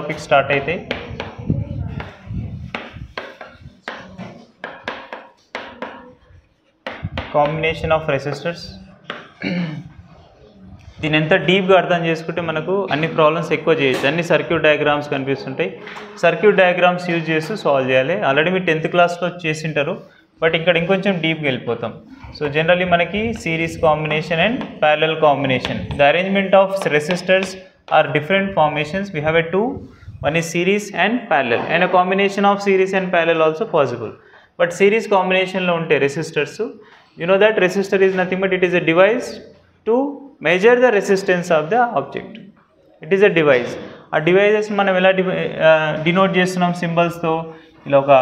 Topic start అయితే combination of resistors. దీని ఎంత డీప్గా అర్థం చేసుకుంటే మనకు అన్ని ప్రాబ్లమ్స్ ఎక్కువ చేయొచ్చు. అన్ని సర్క్యూట్ డయాగ్రామ్స్ కనిపిస్తుంటాయి. సర్క్యూట్ డయాగ్రామ్స్ యూజ్ చేస్తూ సాల్వ్ చేయాలి. ఆల్రెడీ మీరు 10th క్లాస్లో చేసింటారు, బట్ ఇక్కడ ఇంకొంచెం డీప్గా వెళ్ళిపోతాం. సో జనరల్లీ మనకి series combination and parallel combination. The arrangement of resistors are different formations. We have a two. One is series and parallel, and a combination of series and parallel also possible. But series combination lo unte resistors, you know that resistor is nothing but it is a device to measure the resistance of the object. It is a device. A devices manam ela denote chestunnam symbols tho, ila oka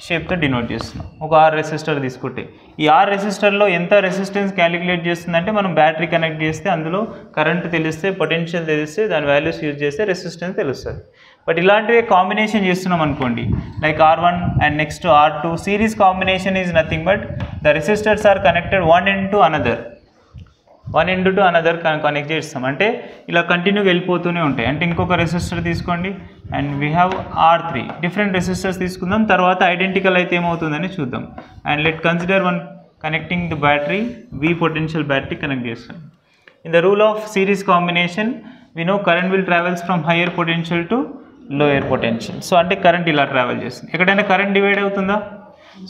షేప్తో denote చేస్తున్నాం. ఒక are resistor తీసుకుంటే ఈ are రెసిస్టర్లో ఎంత resistance calculate చేస్తుందంటే మనం battery connect చేస్తే అందులో కరెంట్ తెలిస్తే, పొటెన్షియల్ తెలిస్తే, దాని వాల్యూస్ యూజ్ చేస్తే రెసిస్టెన్స్ తెలుస్తుంది. బట్ ఇలాంటివి కాంబినేషన్ చేస్తున్నాం అనుకోండి, like R1 and next R2. Series combination is nothing but the resistors are connected one end to another connect చేస్తాం. అంటే ఇలా కంటిన్యూగా వెళ్ళిపోతూనే ఉంటాయి. అంటే ఇంకొక రెసిస్టర్ తీసుకోండి and we have R3. Different resistors తీసుకుందాం, తర్వాత ఐడెంటికల్ అయితే ఏమవుతుందని చూద్దాం. And let consider one connecting the battery, V potential battery connect చేస్తాం. In the rule of series combination we know current will travels from higher potential to lower potential. So అంటే current ఇలా travel చేస్తుంది. ఎక్కడైనా current divide అవుతుందా?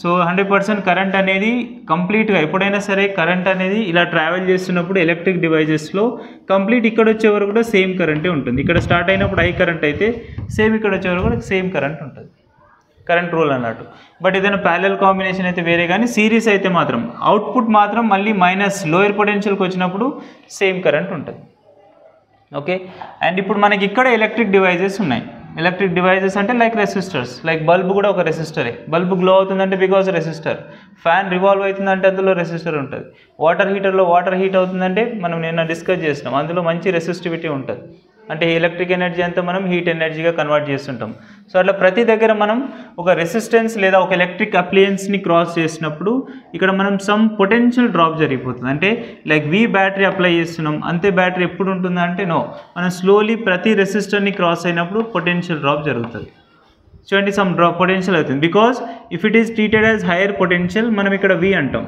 So 100% current అనేది కంప్లీట్గా ఎప్పుడైనా సరే కరెంట్ అనేది ఇలా ట్రావెల్ చేస్తున్నప్పుడు ఎలక్ట్రిక్ డివైజెస్లో కంప్లీట్ ఇక్కడ వచ్చే వరకు కూడా సేమ్ కరెంటే ఉంటుంది. ఇక్కడ స్టార్ట్ అయినప్పుడు హై కరెంట్ అయితే సేమ్ ఇక్కడ వచ్చే వరకు కూడా సేమ్ కరెంట్ ఉంటుంది. కరెంట్ రూల్ అన్నట్టు. బట్ ఏదైనా ప్యారలల్ కాంబినేషన్ అయితే వేరే, కానీ సిరీస్ అయితే మాత్రం అవుట్పుట్ మాత్రం మళ్ళీ మైనస్ లోయర్ పొటెన్షియల్కి వచ్చినప్పుడు సేమ్ కరెంట్ ఉంటుంది. ఓకే. అండ్ ఇప్పుడు మనకి ఇక్కడ ఎలక్ట్రిక్ డివైజెస్ ఉన్నాయి. ఎలక్ట్రిక్ డివైజెస్ అంటే లైక్ రెసిస్టర్స్, లైక్ బల్బ్ కూడా ఒక రెసిస్టరే. బల్బ్ గ్లో అవుతుందంటే బికాజ్ రెసిస్టర్. ఫ్యాన్ రివాల్వ్ అవుతుందంటే అందులో రెసిస్టర్ ఉంటుంది. వాటర్ హీటర్లో వాటర్ హీట్ అవుతుందంటే మనం నిన్న డిస్కస్ చేసినాం, అందులో మంచి రెసిస్టివిటీ ఉంటుంది. అంటే ఎలక్ట్రిక్ ఎనర్జీ అంతా మనం హీట్ ఎనర్జీగా కన్వర్ట్ చేస్తుంటాం. సో అట్లా ప్రతి దగ్గర మనం ఒక రెసిస్టెన్స్ లేదా ఒక ఎలక్ట్రిక్ అప్లయన్స్ని క్రాస్ చేసినప్పుడు ఇక్కడ మనం సమ్ పొటెన్షియల్ డ్రాప్ జరిగిపోతుంది. అంటే లైక్ V బ్యాటరీ అప్లై చేస్తున్నాం, అంతే బ్యాటరీ ఎప్పుడు ఉంటుందంటే నో, మనం స్లోలీ ప్రతి రెసిస్టర్ని క్రాస్ అయినప్పుడు పొటెన్షియల్ డ్రాప్ జరుగుతుంది. చూడండి, సమ్ డ్రాప్ పొటెన్షియల్ అవుతుంది. Because if it is treated as hire potential మనం ఇక్కడ V అంటాం.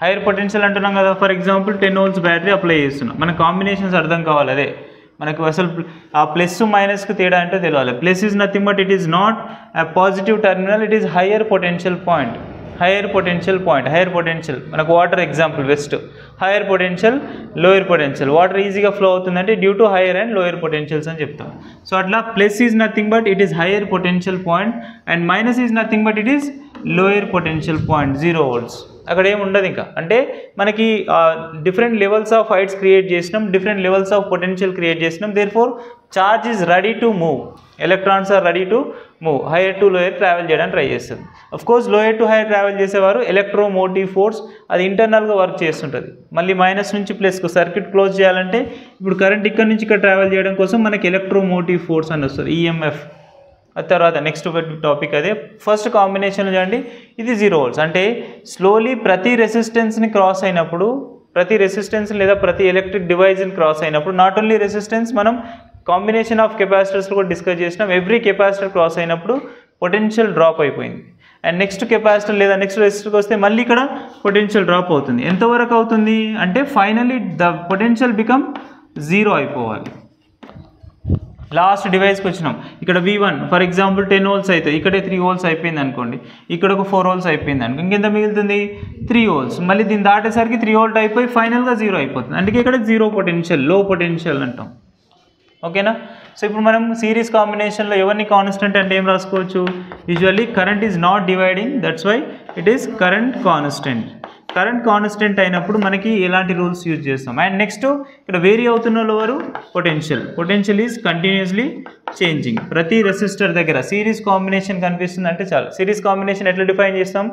హైయర్ పొటెన్షియల్ అంటున్నాం కదా. For example 10 volts battery apply చేస్తున్నాం. మన కాంబినేషన్స్ అర్థం కావాలి. అదే మనకు అసలు ఆ ప్లస్ మైనస్కి తేడా అంటే తెలియాలి. Plus is nothing but it is not a positive terminal, it is higher potential point. Higher potential మనకు water example best, higher potential, lower potential. Water ఈజీగా ఫ్లో అవుతుందంటే due to higher and lower potentials అని చెప్తాం. So అట్లా plus is nothing but it is higher potential point and minus is nothing but it is lower potential point, 0 volts. అక్కడ ఏమి ఉండదు ఇంకా. అంటే మనకి different levels of heights create చేసినాం, different levels of potential create చేసినాం. Therefore charge is ready to move, electrons are ready to move, higher to lower travel చేయడానికి try చేస్తుంది. Of course lower to higher travel చేసేవారు electromotive force అది ఇంటర్నల్గా work చేస్తుంటుంది. మళ్ళీ minus నుంచి ప్లస్కు circuit close చేయాలంటే ఇప్పుడు కరెంట్ ఇక్కడ నుంచి ఇక్కడ ట్రావెల్ చేయడం కోసం మనకి ఎలక్ట్రోమోటివ్ ఫోర్స్ అని వస్తుంది, EMF. తర్వాత నెక్స్ట్ టాపిక్ అదే. ఫస్ట్ కాంబినేషన్ చూడండి, ఇది 0 volts. అంటే స్లోలీ ప్రతి రెసిస్టెన్స్ని క్రాస్ అయినప్పుడు, ప్రతి రెసిస్టెన్స్ లేదా ప్రతి ఎలక్ట్రిక్ డివైజ్ని క్రాస్ అయినప్పుడు, నాట్ ఓన్లీ రెసిస్టెన్స్, మనం కాంబినేషన్ ఆఫ్ కెపాసిటర్స్ కూడా డిస్కస్ చేసినాం. ఎవ్రీ కెపాసిటర్ క్రాస్ అయినప్పుడు పొటెన్షియల్ డ్రాప్ అయిపోయింది. అండ్ నెక్స్ట్ కెపాసిటర్ లేదా నెక్స్ట్ రెసిస్టర్కి వస్తే మళ్ళీ ఇక్కడ పొటెన్షియల్ డ్రాప్ అవుతుంది. ఎంతవరకు అవుతుంది అంటే ఫైనలీ ద పొటెన్షియల్ బికమ్ 0 అయిపోవాలి. లాస్ట్ డివైస్కి వచ్చినాం. ఇక్కడ V1 ఫర్ ఎగ్జాంపుల్ 10 volts అయితే ఇక్కడే 3 volts అయిపోయింది అనుకోండి, ఇక్కడ ఒక 4 volts అయిపోయింది అనుకో, ఇంకెంత మిగులుతుంది 3 volts. మళ్ళీ దీన్ని దాటేసరికి 3 volt అయిపోయి ఫైనల్గా 0 అయిపోతుంది. అందుకే ఇక్కడ 0 పొటెన్షియల్, లో పొటెన్షియల్ అంటాం. ఓకేనా. సో ఇప్పుడు మనం సిరీస్ కాంబినేషన్లో ఎవరిని కాన్స్టెంట్ అంటే ఏం రాసుకోవచ్చు? Usually current is not dividing, that's why it is current constant. Current constant అయినప్పుడు మనకి ఎలాంటి రూల్స్ యూజ్ చేస్తాం? అండ్ నెక్స్ట్ ఇక్కడ వేరీ అవుతున్న వారు పొటెన్షియల్ ఈజ్ కంటిన్యూస్లీ చేంజింగ్. ప్రతి రెసిస్టర్ దగ్గర సిరీస్ కాంబినేషన్ కనిపిస్తుంది అంటే చాలు. సిరీస్ కాంబినేషన్ ఎట్లా డిఫైన్ చేస్తాం?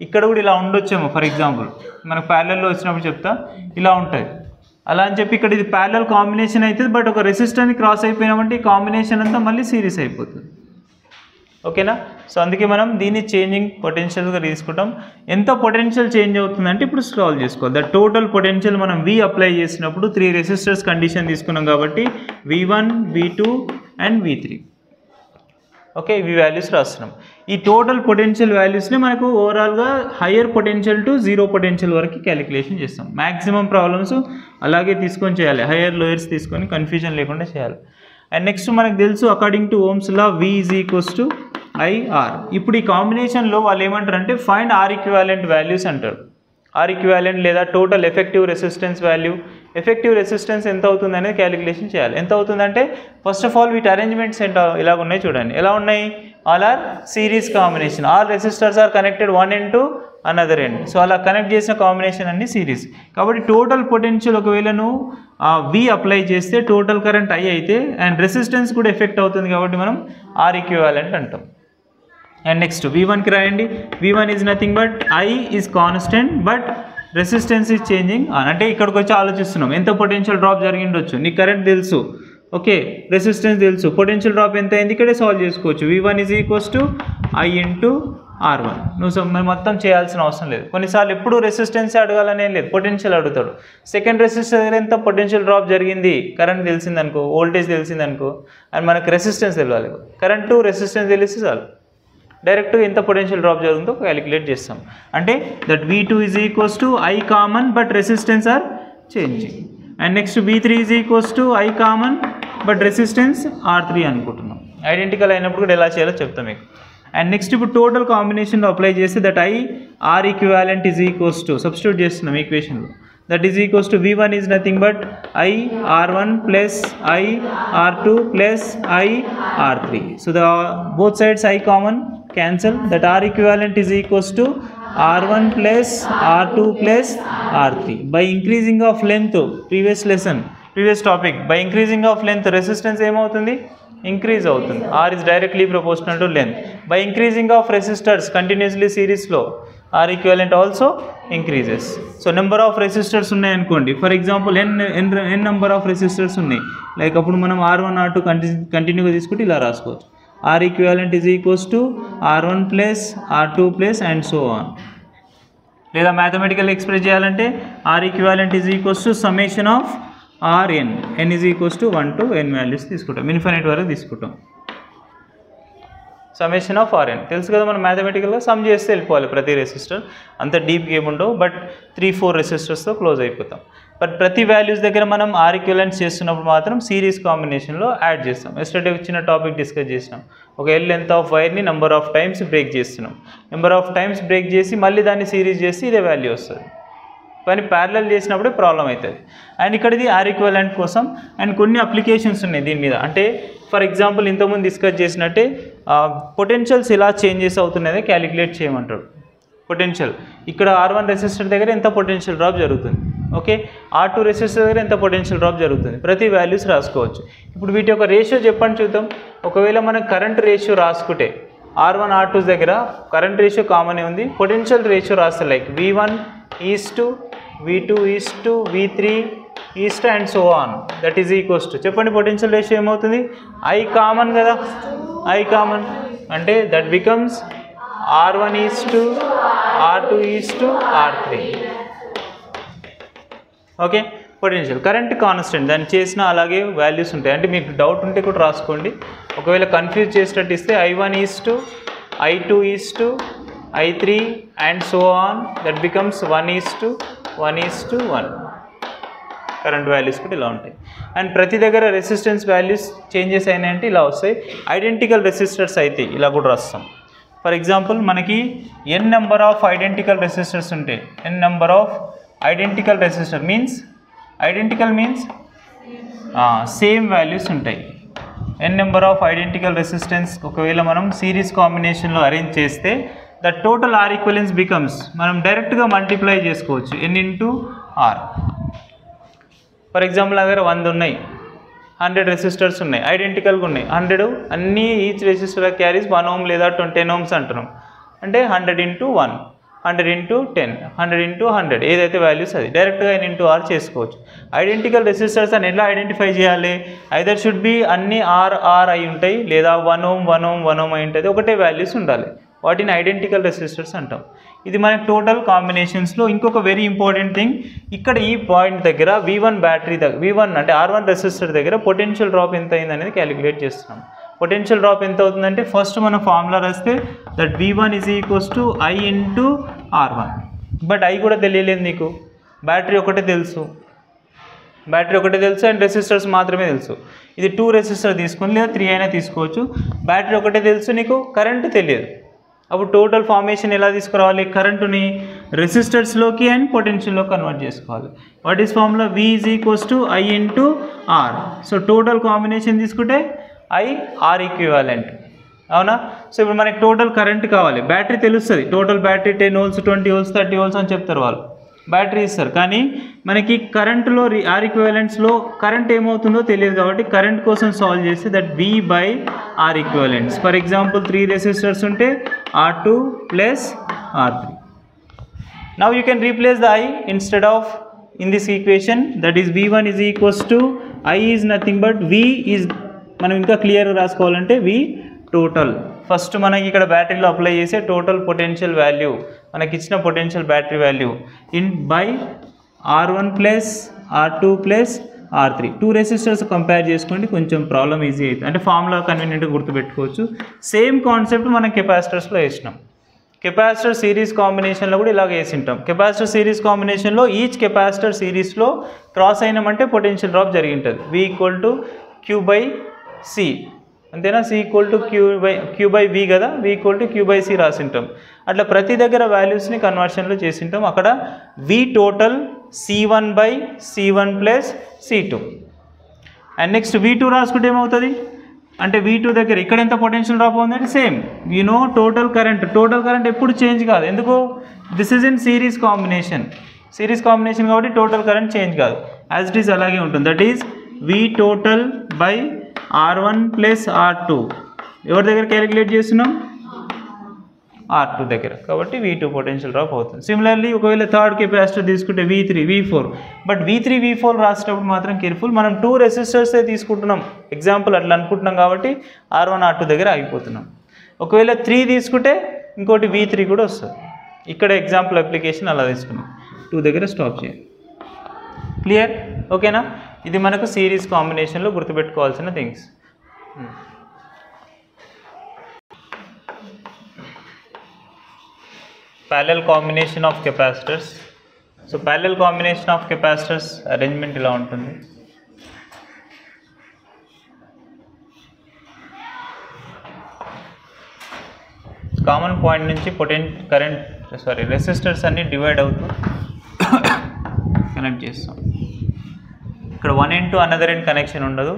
ఇక్కడ కూడా ఇలా ఉండొచ్చేమో. ఫర్ ఎగ్జాంపుల్ మనకు ప్యారలల్లో వచ్చినప్పుడు చెప్తా, ఇలా ఉంటుంది. అలా అని చెప్పి ఇక్కడ ఇది ప్యారలల్ కాంబినేషన్ అవుతుంది, బట్ ఒక రెసిస్టర్ని క్రాస్ అయిపోయినామంటే ఈ కాంబినేషన్ అంతా మళ్ళీ సిరీస్ అయిపోతుంది. ఓకేనా. సో అందుకే మనం దీన్ని చేంజింగ్ పొటెన్షియల్గా తీసుకుంటాం. ఎంత పొటెన్షియల్ చేంజ్ అవుతుందంటే ఇప్పుడు సాల్వ్ చేసుకోవాలి. ద టోటల్ పొటెన్షియల్ మనం V అప్లై చేసినప్పుడు 3 రెసిస్టర్స్ కండిషన్ తీసుకున్నాం కాబట్టి V1, V2 and V3. Okay, ఇవి వాల్యూస్ రాస్తున్నాం. ఈ టోటల్ పొటెన్షియల్ వాల్యూస్ని మనకు ఓవరాల్గా higher potential to zero potential వరకు క్యాలిక్యులేషన్ చేస్తాం. మ్యాక్సిమం ప్రాబ్లమ్స్ అలాగే తీసుకొని చేయాలి, హయ్యర్ లోయర్స్ తీసుకొని కన్ఫ్యూజన్ లేకుండా చేయాలి. అండ్ నెక్స్ట్ మనకు తెలుసు according to Ohm's law V is equals to IR. ఇప్పుడు ఈ కాంబినేషన్లో వాళ్ళు ఏమంటారంటే ఫైండ్ R ఈక్వివాలెంట్ వాల్యూస్ అంటారు. R ఈక్వివాలెంట్ లేదా total effective resistance value. Effective resistance ఎంత అవుతుంది అనేది క్యాలిక్యులేషన్ చేయాలి. ఎంత అవుతుందంటే ఫస్ట్ ఆఫ్ ఆల్ వీటి అరేంజ్మెంట్స్ ఏంటో ఇలాగ ఉన్నాయి చూడండి. ఎలా ఉన్నాయి? All are series combination. All resistors are connected one end to another end. So అలా కనెక్ట్ చేసిన కాంబినేషన్ అన్ని సిరీస్. కాబట్టి టోటల్ పొటెన్షియల్ ఒకవేళ నువ్వు V అప్లై చేస్తే టోటల్ కరెంట్ I అయితే అండ్ రెసిస్టెన్స్ కూడా ఎఫెక్ట్ అవుతుంది కాబట్టి మనం R ఈక్వివాలెంట్ అంటాం. అండ్ నెక్స్ట్ V1కి రాయండి. V1 is nothing but I is constant but resistance is changing. అంటే ఇక్కడికి వచ్చి ఆలోచిస్తున్నాం ఎంత పొటెన్షియల్ డ్రాప్ జరిగిండొచ్చు. నీకు కరెంట్ తెలుసు, ఓకే, రెసిస్టెన్స్ తెలుసు, పొటెన్షియల్ డ్రాప్ ఎంత అయింది ఇక్కడే సాల్వ్ చేసుకోవచ్చు. V1 is equals to I into R1. నువ్వు మొత్తం చేయాల్సిన అవసరం లేదు. కొన్నిసార్లు ఎప్పుడు రెసిస్టెన్స్ అడగాలనే లేదు, పొటెన్షియల్ అడుగుతాడు. సెకండ్ రెసిస్టర్ దగ్గర ఎంత పొటెన్షియల్ డ్రాప్ జరిగింది, కరెంట్ తెలిసిందనుకో, వోల్టేజ్ తెలిసిందనుకో, అండ్ మనకు రెసిస్టెన్స్ తెలియాలి. కరెంటు రెసిస్టెన్స్ తెలిస్తే చాలు, డైరెక్ట్ ఎంత పొటెన్షియల్ డ్రాప్ జరుగుతుందో క్యాలిక్యులేట్ చేస్తాం. అంటే that V2 is equals to I common but resistance are changing. And next V3 is equals to I common but resistance R3 అనుకుంటున్నాం. Identical అయినప్పుడు కూడా ఎలా చేయాలో చెప్తాం మీకు. అండ్ నెక్స్ట్ ఇప్పుడు టోటల్ కాంబినేషన్లో అప్లై చేస్తే that R equivalent is equals to substitute చేస్తున్నాం ఈక్వేషన్లో. That is equals to V1 is nothing but I R1 plus I R2 plus I R3. So the both sides I common cancel. That R equivalent is equals to R1 plus R2 plus R3. By increasing of length, previous topic, by increasing of length resistance ఏమవుతుంది? Increase అవుతుంది. R is directly proportional to length. By increasing of resistors continuously series లో R equivalent also increases. So number of resistors ఉన్నాయి అనుకోండి, for example n number of resistors ఉన్నాయి, like అప్పుడు మనం R1 R2 కంటిన్యూగా తీసుకుంటే ఇలా రాసుకోవచ్చు. R equivalent is equals to R1 plus R2 plus and so on. లేదా మ్యాథమెటికల్ ఎక్స్ప్రెస్ చేయాలంటే R equivalent is equals to summation of Rn. n is equals to 1 to n values తీసుకుంటాం, infinite వరకు తీసుకుంటాం. Summation of Rn తెలుసు కదా, మనం మ్యాథమెటికల్గా some చేస్తే వెళ్ళిపోవాలి ప్రతి రెసిస్టర్. అంత డీప్ గేమ్ ఉండవు, బట్ 3-4 రెసిస్టర్స్తో క్లోజ్ అయిపోతాం. బట్ ప్రతి వాల్యూస్ దగ్గర మనం R ఈక్వివలెంట్ చేస్తున్నప్పుడు మాత్రం సిరీస్ కాంబినేషన్లో యాడ్ చేస్తాం. ఎస్టర్డే వచ్చిన టాపిక్ డిస్కస్ చేసినాం. ఒక L లెంత్ ఆఫ్ వైర్ని నెంబర్ ఆఫ్ టైమ్స్ బ్రేక్ చేస్తున్నాం. నెంబర్ ఆఫ్ టైమ్స్ బ్రేక్ చేసి మళ్ళీ దాన్ని సిరీస్ చేసి ఇదే వాల్యూ వస్తుంది. కానీ ప్యారలల్ చేసినప్పుడే ప్రాబ్లం అవుతుంది. అండ్ ఇక్కడ ఇది R ఈక్వివలెంట్ కోసం. అండ్ కొన్ని అప్లికేషన్స్ ఉన్నాయి దీని మీద. అంటే ఫర్ ఎగ్జాంపుల్ ఇంతకుముందు డిస్కస్ చేసినట్టే పొటెన్షియల్స్ ఎలా చేంజెస్ అవుతున్నాయో క్యాలిక్యులేట్ చేయమంటాడు. పొటెన్షియల్ ఇక్కడ R1 రెసిస్టర్ దగ్గర ఎంత పొటెన్షియల్ డ్రాప్ జరుగుతుంది, ఓకే, R2 రెసిస్టర్ దగ్గర ఎంత పొటెన్షియల్ డ్రాప్ జరుగుతుంది, ప్రతి వాల్యూస్ రాసుకోవచ్చు. ఇప్పుడు వీటి యొక్క రేషియో చెప్పండి చూద్దాం. ఒకవేళ మనం కరెంట్ రేషియో రాసుకుంటే R1 R2 దగ్గర కరెంట్ రేషియో కామన్ ఉంది, పొటెన్షియల్ రేషియో రాస్తే like V1 is to V2 is to V3 is to and so on, that is equals to చెప్పండి పొటెన్షియల్ రేషియో ఏమవుతుంది? I కామన్ కదా, I కామన్ అంటే that becomes R1 is to R2 is to R3. Okay, potential current constant దాన్ని చేసిన అలాగే values ఉంటాయి. అంటే మీకు డౌట్ ఉంటే కూడా రాసుకోండి. ఒకవేళ కన్ఫ్యూజ్ చేసేటట్టు ఇస్తే I1 is to I2 is to I3 and so on, that becomes 1 is to 1 current values కూడా ఇలా ఉంటాయి. అండ్ ప్రతి దగ్గర రెసిస్టెన్స్ వాల్యూస్ చేంజెస్ అయినాయంటే ఇలా వస్తాయి. ఐడెంటికల్ రెసిస్టర్స్ అయితే ఇలా కూడా రాస్తాం. ఫర్ ఎగ్జాంపుల్ మనకి n number of identical resistors ఉంటాయి. n number of identical resistor means identical means same values ఉంటాయి. n number of identical resistance ఒకవేళ మనం సిరీస్ కాంబినేషన్లో అరేంజ్ చేస్తే the total R equivalence becomes, మనం డైరెక్ట్గా మల్టిప్లై చేసుకోవచ్చు n into R. For example నా దగ్గర 100 ఉన్నాయి, 100 రెసిస్టర్స్ ఉన్నాయి, ఐడెంటికల్గా ఉన్నాయి. 100 అన్నీ ఈచ్ రెసిస్టర్ క్యారీస్ 1 ohm లేదా 10 ohms అంటున్నాం. అంటే 100 ఇంటూ 1 100 into 10, 100 into 100 ఏదైతే వాల్యూస్ అది డైరెక్ట్గా n into r చేసుకోవచ్చు. ఐడెంటికల్ రెసిస్టర్స్ అని ఎలా ఐడెంటిఫై చేయాలి? ఐదర్ షుడ్ బి అన్ని r అయి ఉంటాయి, లేదా 1 ohm 1 ohm 1 ohm అయి ఉంటుంది, ఒకటే వాల్యూస్ ఉండాలి. వాటిని ఐడెంటికల్ రెసిస్టర్స్ అంటాం. ఇది మనకి టోటల్ కాంబినేషన్స్లో ఇంకొక వెరీ ఇంపార్టెంట్ థింగ్, ఇక్కడ ఈ పాయింట్ దగ్గర V1 బ్యాటరీ దగ్గర V1 అంటే R1 రెసిస్టర్ దగ్గర పొటెన్షియల్ డ్రాప్ ఎంత అయింది అనేది క్యాలిక్యులేట్ చేస్తున్నాం. పొటెన్షియల్ డ్రాప్ ఎంత అవుతుందంటే ఫస్ట్ మనం ఫార్ములా రాస్తే that V1 is equals to I into R1. But I కూడా తెలియలేదు నీకు, బ్యాటరీ ఒకటే తెలుసు అండ్ రెసిస్టర్స్ మాత్రమే తెలుసు. ఇది 2 రెసిస్టర్ తీసుకుని లేదా 3 అయినా తీసుకోవచ్చు. బ్యాటరీ ఒకటే తెలుసు, నీకు కరెంట్ తెలియదు. అప్పుడు టోటల్ ఫార్మేషన్ ఎలా తీసుకురావాలి? కరెంటుని రెసిస్టర్స్లోకి అండ్ పొటెన్షియల్లో కన్వర్ట్ చేసుకోవాలి. What is formula? V is equals to I into R. So total combination తీసుకుంటే I/R ఈక్వివాలెంట్, అవునా? సో ఇప్పుడు మనకి టోటల్ కరెంట్ కావాలి. బ్యాటరీ తెలుస్తుంది, total battery 10 volts 20 volts 30 volts అని చెప్తారు వాళ్ళు, బ్యాటరీ ఇస్తారు. కానీ మనకి కరెంటులో R ఈక్వివాలెంట్స్లో కరెంట్ ఏమవుతుందో తెలియదు కాబట్టి కరెంట్ కోసం సాల్వ్ చేస్తే that V/R equivalents. For example 3 resistors ఉంటే R2 plus R3. Now you can replace the I instead of in this equation, that is V1 is equals to I is nothing but V is, మనం ఇంకా క్లియర్గా రాసుకోవాలంటే V total. First మనకి ఇక్కడ బ్యాటరీలో apply చేసే total potential value, మనకి ఇచ్చిన potential battery value in by R1 plus R2 plus R3. 2 resistors compare చేసుకోండి, కొంచెం ప్రాబ్లం ఈజీ అవుతుంది, అంటే ఫార్ములా కన్వీనియంట్గా గుర్తుపెట్టుకోవచ్చు. సేమ్ కాన్సెప్ట్ మనం కెపాసిటర్స్లో వేసినాం. కెపాసిటర్ సిరీస్ కాంబినేషన్లో కూడా ఇలాగ వేసి ఉంటాం. కెపాసిటర్ సిరీస్ కాంబినేషన్లో ఈచ్ కెపాసిటర్ సిరీస్లో క్రాస్ అయినామంటే పొటెన్షియల్ డ్రాప్ జరిగి ఉంటుంది. V ఈక్వల్ టు Q/C, అంతేనా? C ఈక్వల్ టు Q/V కదా, V ఈక్వల్ టు Q/C రాసింటాం. అట్లా ప్రతి దగ్గర వాల్యూస్ని కన్వర్షన్లో చేసింటాం. అక్కడ V total C1/C1 plus C2. And next V2 రాసుకుంటే ఏమవుతుంది అంటే V2 దగ్గర ఇక్కడ ఎంత పొటెన్షియల్ డ్రాప్ ఉందంటే same, you know total current ఎప్పుడు చేంజ్ కాదు. ఎందుకు? This is in series combination కాబట్టి టోటల్ కరెంట్ చేంజ్ కాదు, యాజ్ ఇట్ ఈస్ అలాగే ఉంటుంది. That is V total by R1 plus R2. ఎవరి దగ్గర క్యాలిక్యులేట్ చేస్తున్నాం? R2 దగ్గర, కాబట్టి V2 పొటెన్షియల్ డ్రాప్ అవుతుంది. సిమిలర్లీ ఒకవేళ థర్డ్ కెపాసిటర్ తీసుకుంటే V3 V4, but V3 V4 రాసేటప్పుడు మాత్రం కేర్ఫుల్, మనం 2 రెసిస్టర్సే తీసుకుంటున్నాం, ఎగ్జాంపుల్ అట్లా అనుకుంటున్నాం కాబట్టి R1 R2 దగ్గర ఆగిపోతున్నాం. ఒకవేళ 3 తీసుకుంటే ఇంకోటి V3 కూడా వస్తుంది. ఇక్కడ ఎగ్జాంపుల్ అప్లికేషన్ అలా తీసుకున్నాం, 2 దగ్గర స్టాప్ చేయాలి. క్లియర్? ఓకేనా? ఇది మనకు సిరీస్ కాంబినేషన్లో గుర్తుపెట్టుకోవాల్సిన things. Parallel combination of capacitors. So parallel combination of capacitors arrangement ఇలా ఉంటుంది. కామన్ పాయింట్ నుంచి రెసిస్టర్స్ అన్ని డివైడ్ అవుతూ కనెక్ట్ చేస్తాం. ఇక్కడ 1 end to another end connection ఉండదు.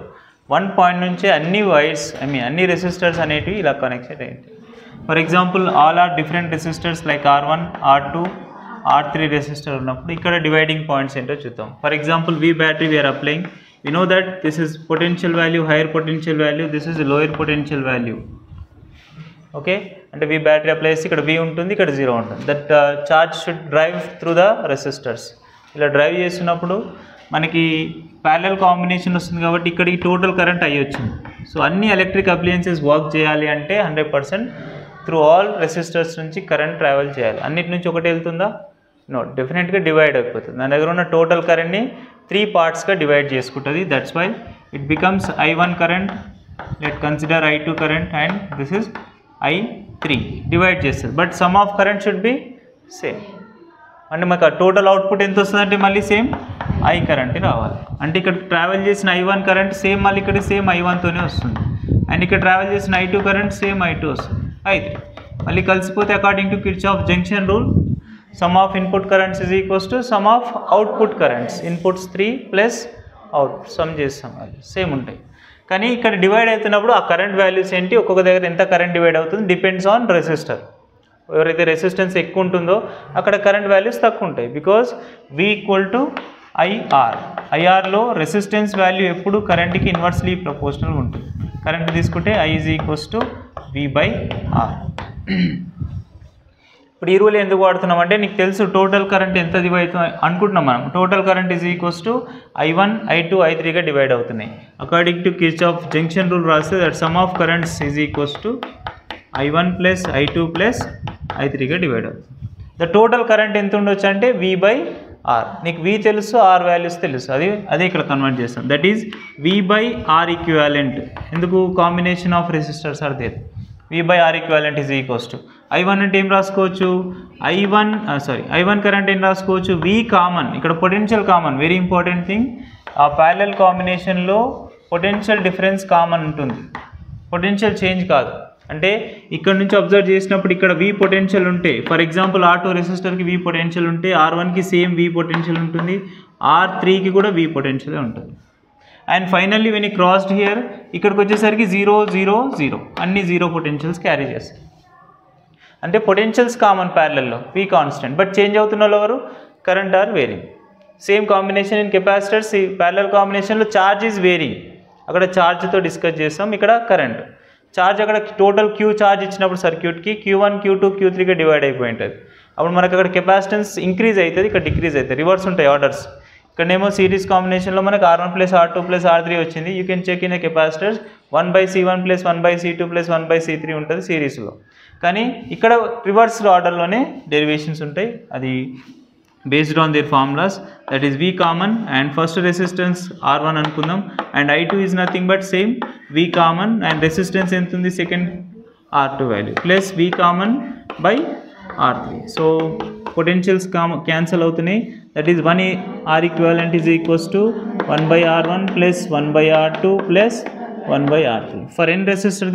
1 point నుంచి అన్ని వైర్స్ అన్ని రెసిస్టర్స్ అనేటివి ఇలా కనెక్షన్ అయ్యింది. For example all are different resistors like R1 R2 R3 resistor ఉన్నప్పుడు ఇక్కడ డివైడింగ్ పాయింట్స్ ఏంటో చూద్దాం. For example V battery we are applying, we know that this is potential value, higher potential value, this is lower potential value. Okay, అంటే V battery apply చేసి ఇక్కడ V ఉంటుంది, ఇక్కడ 0 ఉంటుంది. That charge should drive through the resistors. ఇలా drive చేసినప్పుడు మనకి parallel combination వస్తుంది కాబట్టి ఇక్కడికి టోటల్ కరెంట్ అయ్యి వచ్చింది. సో అన్ని ఎలక్ట్రిక్ అప్లయన్సెస్ వర్క్ చేయాలి అంటే 100% త్రూ ఆల్ రెసిస్టర్స్ నుంచి కరెంట్ ట్రావెల్ చేయాలి. అన్నిటి నుంచి ఒకటి వెళ్తుందా? నో, డెఫినెట్గా డివైడ్ అయిపోతుంది. నా దగ్గర ఉన్న టోటల్ కరెంట్ని 3 పార్ట్స్గా డివైడ్ చేసుకుంటుంది. That's why it becomes I1 current, let consider I2 current and this is I3 divide చేస్తుంది. But sum of current should be same. అంటే మాకు టోటల్ అవుట్పుట్ ఎంత వస్తుందంటే మళ్ళీ సేమ్ I కరెంట్ రావాలి. అంటే ఇక్కడ ట్రావెల్ చేసిన I1 కరెంట్ సేమ్ మళ్ళీ ఇక్కడ సేమ్ I1తోనే వస్తుంది. అండ్ ఇక్కడ ట్రావెల్ చేసిన I2 కరెంట్ సేమ్ I2 వస్తుంది. I3 మళ్ళీ కలిసిపోతే according to Kirchhoff junction rule sum of input currents is equals to sum of output currents. Inputs 3 plus out sum చేస్తాం, అది సేమ్ ఉంటాయి. కానీ ఇక్కడ డివైడ్ అవుతున్నప్పుడు ఆ కరెంట్ వాల్యూస్ ఏంటి, ఒక్కొక్క దగ్గర ఎంత కరెంట్ డివైడ్ అవుతుంది డిపెండ్స్ ఆన్ రెసిస్టర్. ఎవరైతే రెసిస్టెన్స్ ఎక్కువ ఉంటుందో అక్కడ కరెంట్ వాల్యూస్ తక్కువ ఉంటాయి. Because V equal to IR. IRలో రెసిస్టెన్స్ వాల్యూ ఎప్పుడు కరెంట్కి ఇన్వర్స్లీ ప్రపోర్షనల్ ఉంటుంది. కరెంట్ తీసుకుంటే I is equals to V/R. ఇప్పుడు ఈ రూల్ ఎందుకు వాడుతున్నాం అంటే నీకు తెలుసు టోటల్ కరెంట్ ఎంత డివైడ్ అనుకుంటున్నాం మనం. Total current is equals to I1 I2 I3గా డివైడ్ అవుతున్నాయి. According to Kirchhoff junction rule రాస్తే that sum of currents is equals to I1 plus I2 plus I3గా డివైడ్ అవుతుంది. ద టోటల్ కరెంట్ ఎంత ఉండొచ్చు అంటే V/R. నీకు V తెలుసు, R వాల్యూస్ తెలుసు, అదే ఇక్కడ కన్వర్ట్ చేస్తాం. That is V/R equivalent. ఎందుకు combination of resistors are there. V/R equivalent is equals to I1 అంటే ఏం రాసుకోవచ్చు, I1 కరెంట్ ఏం రాసుకోవచ్చు, V కామన్. ఇక్కడ potential common, very important thing. ఆ ప్యారలల్ కాంబినేషన్లో పొటెన్షియల్ డిఫరెన్స్ కామన్ ఉంటుంది, పొటెన్షియల్ చేంజ్ కాదు. అంటే ఇక్కడ నుంచి అబ్జర్వ్ చేసినప్పుడు ఇక్కడ V పొటెన్షియల్ ఉంటే, ఫర్ ఎగ్జాంపుల్ R2 రెసిస్టర్కి V పొటెన్షియల్ ఉంటే R1కి సేమ్ V పొటెన్షియల్ ఉంటుంది, R3కి కూడా V పొటెన్షియల్ ఉంటుంది. అండ్ ఫైనల్లీ వెన్ ఈ క్రాస్డ్ హియర్, ఇక్కడికి వచ్చేసరికి 0 0 0 అన్ని 0 పొటెన్షియల్స్ క్యారీ చేస్తాయి. అంటే పొటెన్షియల్స్ కామన్ ప్యారలల్లో, V కాన్స్టెంట్, బట్ చేంజ్ అవుతున్న వాళ్ళు ఎవరు, current are varying. Same combination in capacitors, ఈ ప్యారలల్ కాంబినేషన్లో ఛార్జ్ ఈజ్ వేరింగ్. అక్కడ ఛార్జ్తో డిస్కస్ చేస్తాం, ఇక్కడ కరెంట్. ఛార్జ్ అక్కడ టోటల్ Q ఛార్జ్ ఇచ్చినప్పుడు సర్క్యూట్కి Q1 Q2 Q3గా డివైడ్ అయిపోయి ఉంటుంది. అప్పుడు మనకు అక్కడ కెపాసిటెన్స్ ఇంక్రీజ్ అవుతుంది, ఇక్కడ డిక్రీజ్ అవుతుంది, రివర్స్ ఉంటాయి ఆర్డర్స్. ఇక్కడనేమో సిరీస్ కాంబినేషన్లో మనకు R1 plus R2 plus R3 వచ్చింది. You can check in a capacitors 1/C1 plus 1/C2 plus 1/C3 ఉంటుంది సిరీస్లో. కానీ ఇక్కడ రివర్స్ ఆర్డర్లోనే డెరివేషన్స్ ఉంటాయి, అది based on their formulas. That is V common and first resistance R1 అనుకుందాం, and I2 is nothing but same V common, and resistance ఎంత ఉంది second R2 value plus V common by R3. So potentials cancel అవుతున్నాయి. That is 1 R equivalent is equals to 1/R1 plus 1/R2 plus 1/R3. For n resistor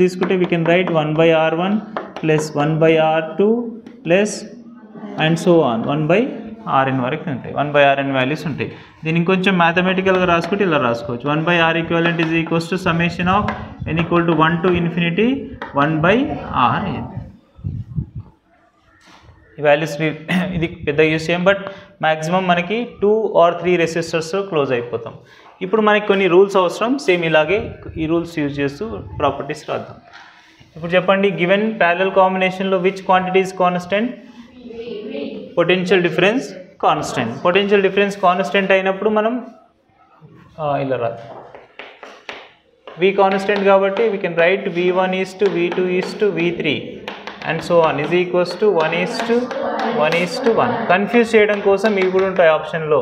తీసుకుంటే we can write 1/R1 plus 1/R2 plus and so on 1/Rn వరకు ఉంటాయి, 1/Rn values ఉంటాయి. దీన్ని ఇంకొంచెం మ్యాథమెటికల్గా రాసుకుంటే ఇలా రాసుకోవచ్చు. 1/R equivalent is equals to summation of n equal to 1 to infinity 1/Rn. ఈ వాల్యూస్ ఇది పెద్ద యూస్ చేయం, బట్ మ్యాక్సిమం మనకి 2 or 3 రెసిస్టర్స్ క్లోజ్ అయిపోతాం. ఇప్పుడు మనకి కొన్ని రూల్స్ అవసరం, సేమ్ ఇలాగే ఈ రూల్స్ యూజ్ చేస్తూ ప్రాపర్టీస్ రాద్దాం. ఇప్పుడు చెప్పండి, గివెన్ ప్యారలల్ కాంబినేషన్లో which quantity is constant, potential difference constant. Potential difference constant అయినప్పుడు మనం ఇలా రాద్దాం. V కాన్స్టెంట్ కాబట్టి we can right V1 is to V2 is to V3 and so on is equals to 1:1:1. Confuse చేయడం కోసం ఇవి కూడా ఉంటాయి ఆప్షన్లో.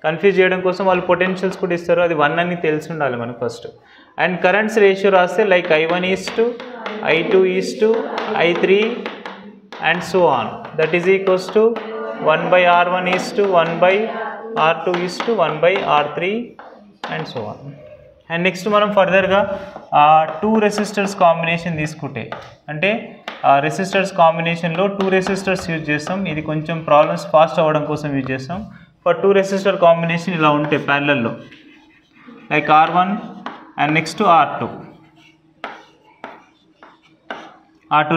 కన్ఫ్యూజ్ చేయడం కోసం వాళ్ళు పొటెన్షియల్స్ కూడా ఇస్తారు, అది 1 అని తెలిసి ఉండాలి మనకు ఫస్ట్. అండ్ కరెంట్స్ రేషియో రాస్తే like I1 is to I2 is to I3 and so on. That is equals to 1/R1 is to 1/R2 is to 1/R3 and so on. And next మనం ఫర్దర్గా 2 resistors combination తీసుకుంటే, అంటే resistors కాంబినేషన్లో 2 resistors use చేస్తాం. ఇది కొంచెం problems fast అవ్వడం కోసం యూజ్ చేస్తాం. ఫర్ 2 రెసిస్టర్ కాంబినేషన్ ఇలా ఉంటాయి ప్యారలల్లో, like R1 and next R2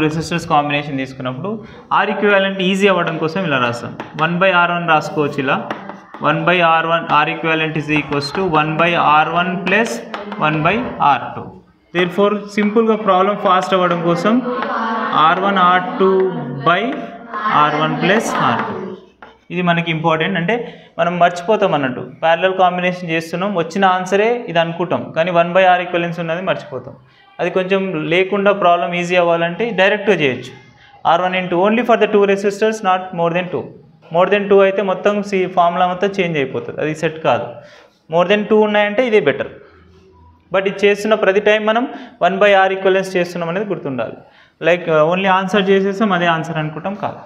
resistors combination తీసుకున్నప్పుడు R ఈక్వివాలెంట్ ఈజీ అవ్వడం కోసం ఇలా రాస్తాం. 1/R1 రాసుకోవచ్చు ఇలా, 1/R1 R equivalent is equals to 1/R1 plus 1/R2. Therefore సింపుల్గా ప్రాబ్లం ఫాస్ట్ అవ్వడం కోసం R1 R2/R1 ప్లస్ R2. ఇది మనకి ఇంపార్టెంట్, అంటే మనం మర్చిపోతాం అన్నట్టు. ప్యారలల్ కాంబినేషన్ చేస్తున్నాం, వచ్చిన ఆన్సరే ఇది అనుకుంటాం, కానీ 1/R ఈక్వలెన్స్ ఉన్నది మర్చిపోతాం. అది కొంచెం లేకుండా ప్రాబ్లం ఈజీ అవ్వాలంటే డైరెక్ట్గా చేయొచ్చు. R1 into only for the 2 resistors, not more than 2. More than 2 అయితే మొత్తం ఫార్ములా మొత్తం చేంజ్ అయిపోతుంది, అది సెట్ కాదు. మోర్ దెన్ 2 ఉన్నాయంటే ఇదే బెటర్. బట్ ఇది చేస్తున్న ప్రతి టైం మనం 1/R ఈక్వలెన్స్ చేస్తున్నాం అనేది గుర్తుండాలి. లైక్ ఓన్లీ ఆన్సర్ చేసేస్తాం అదే ఆన్సర్ అనుకుంటాం కాదు.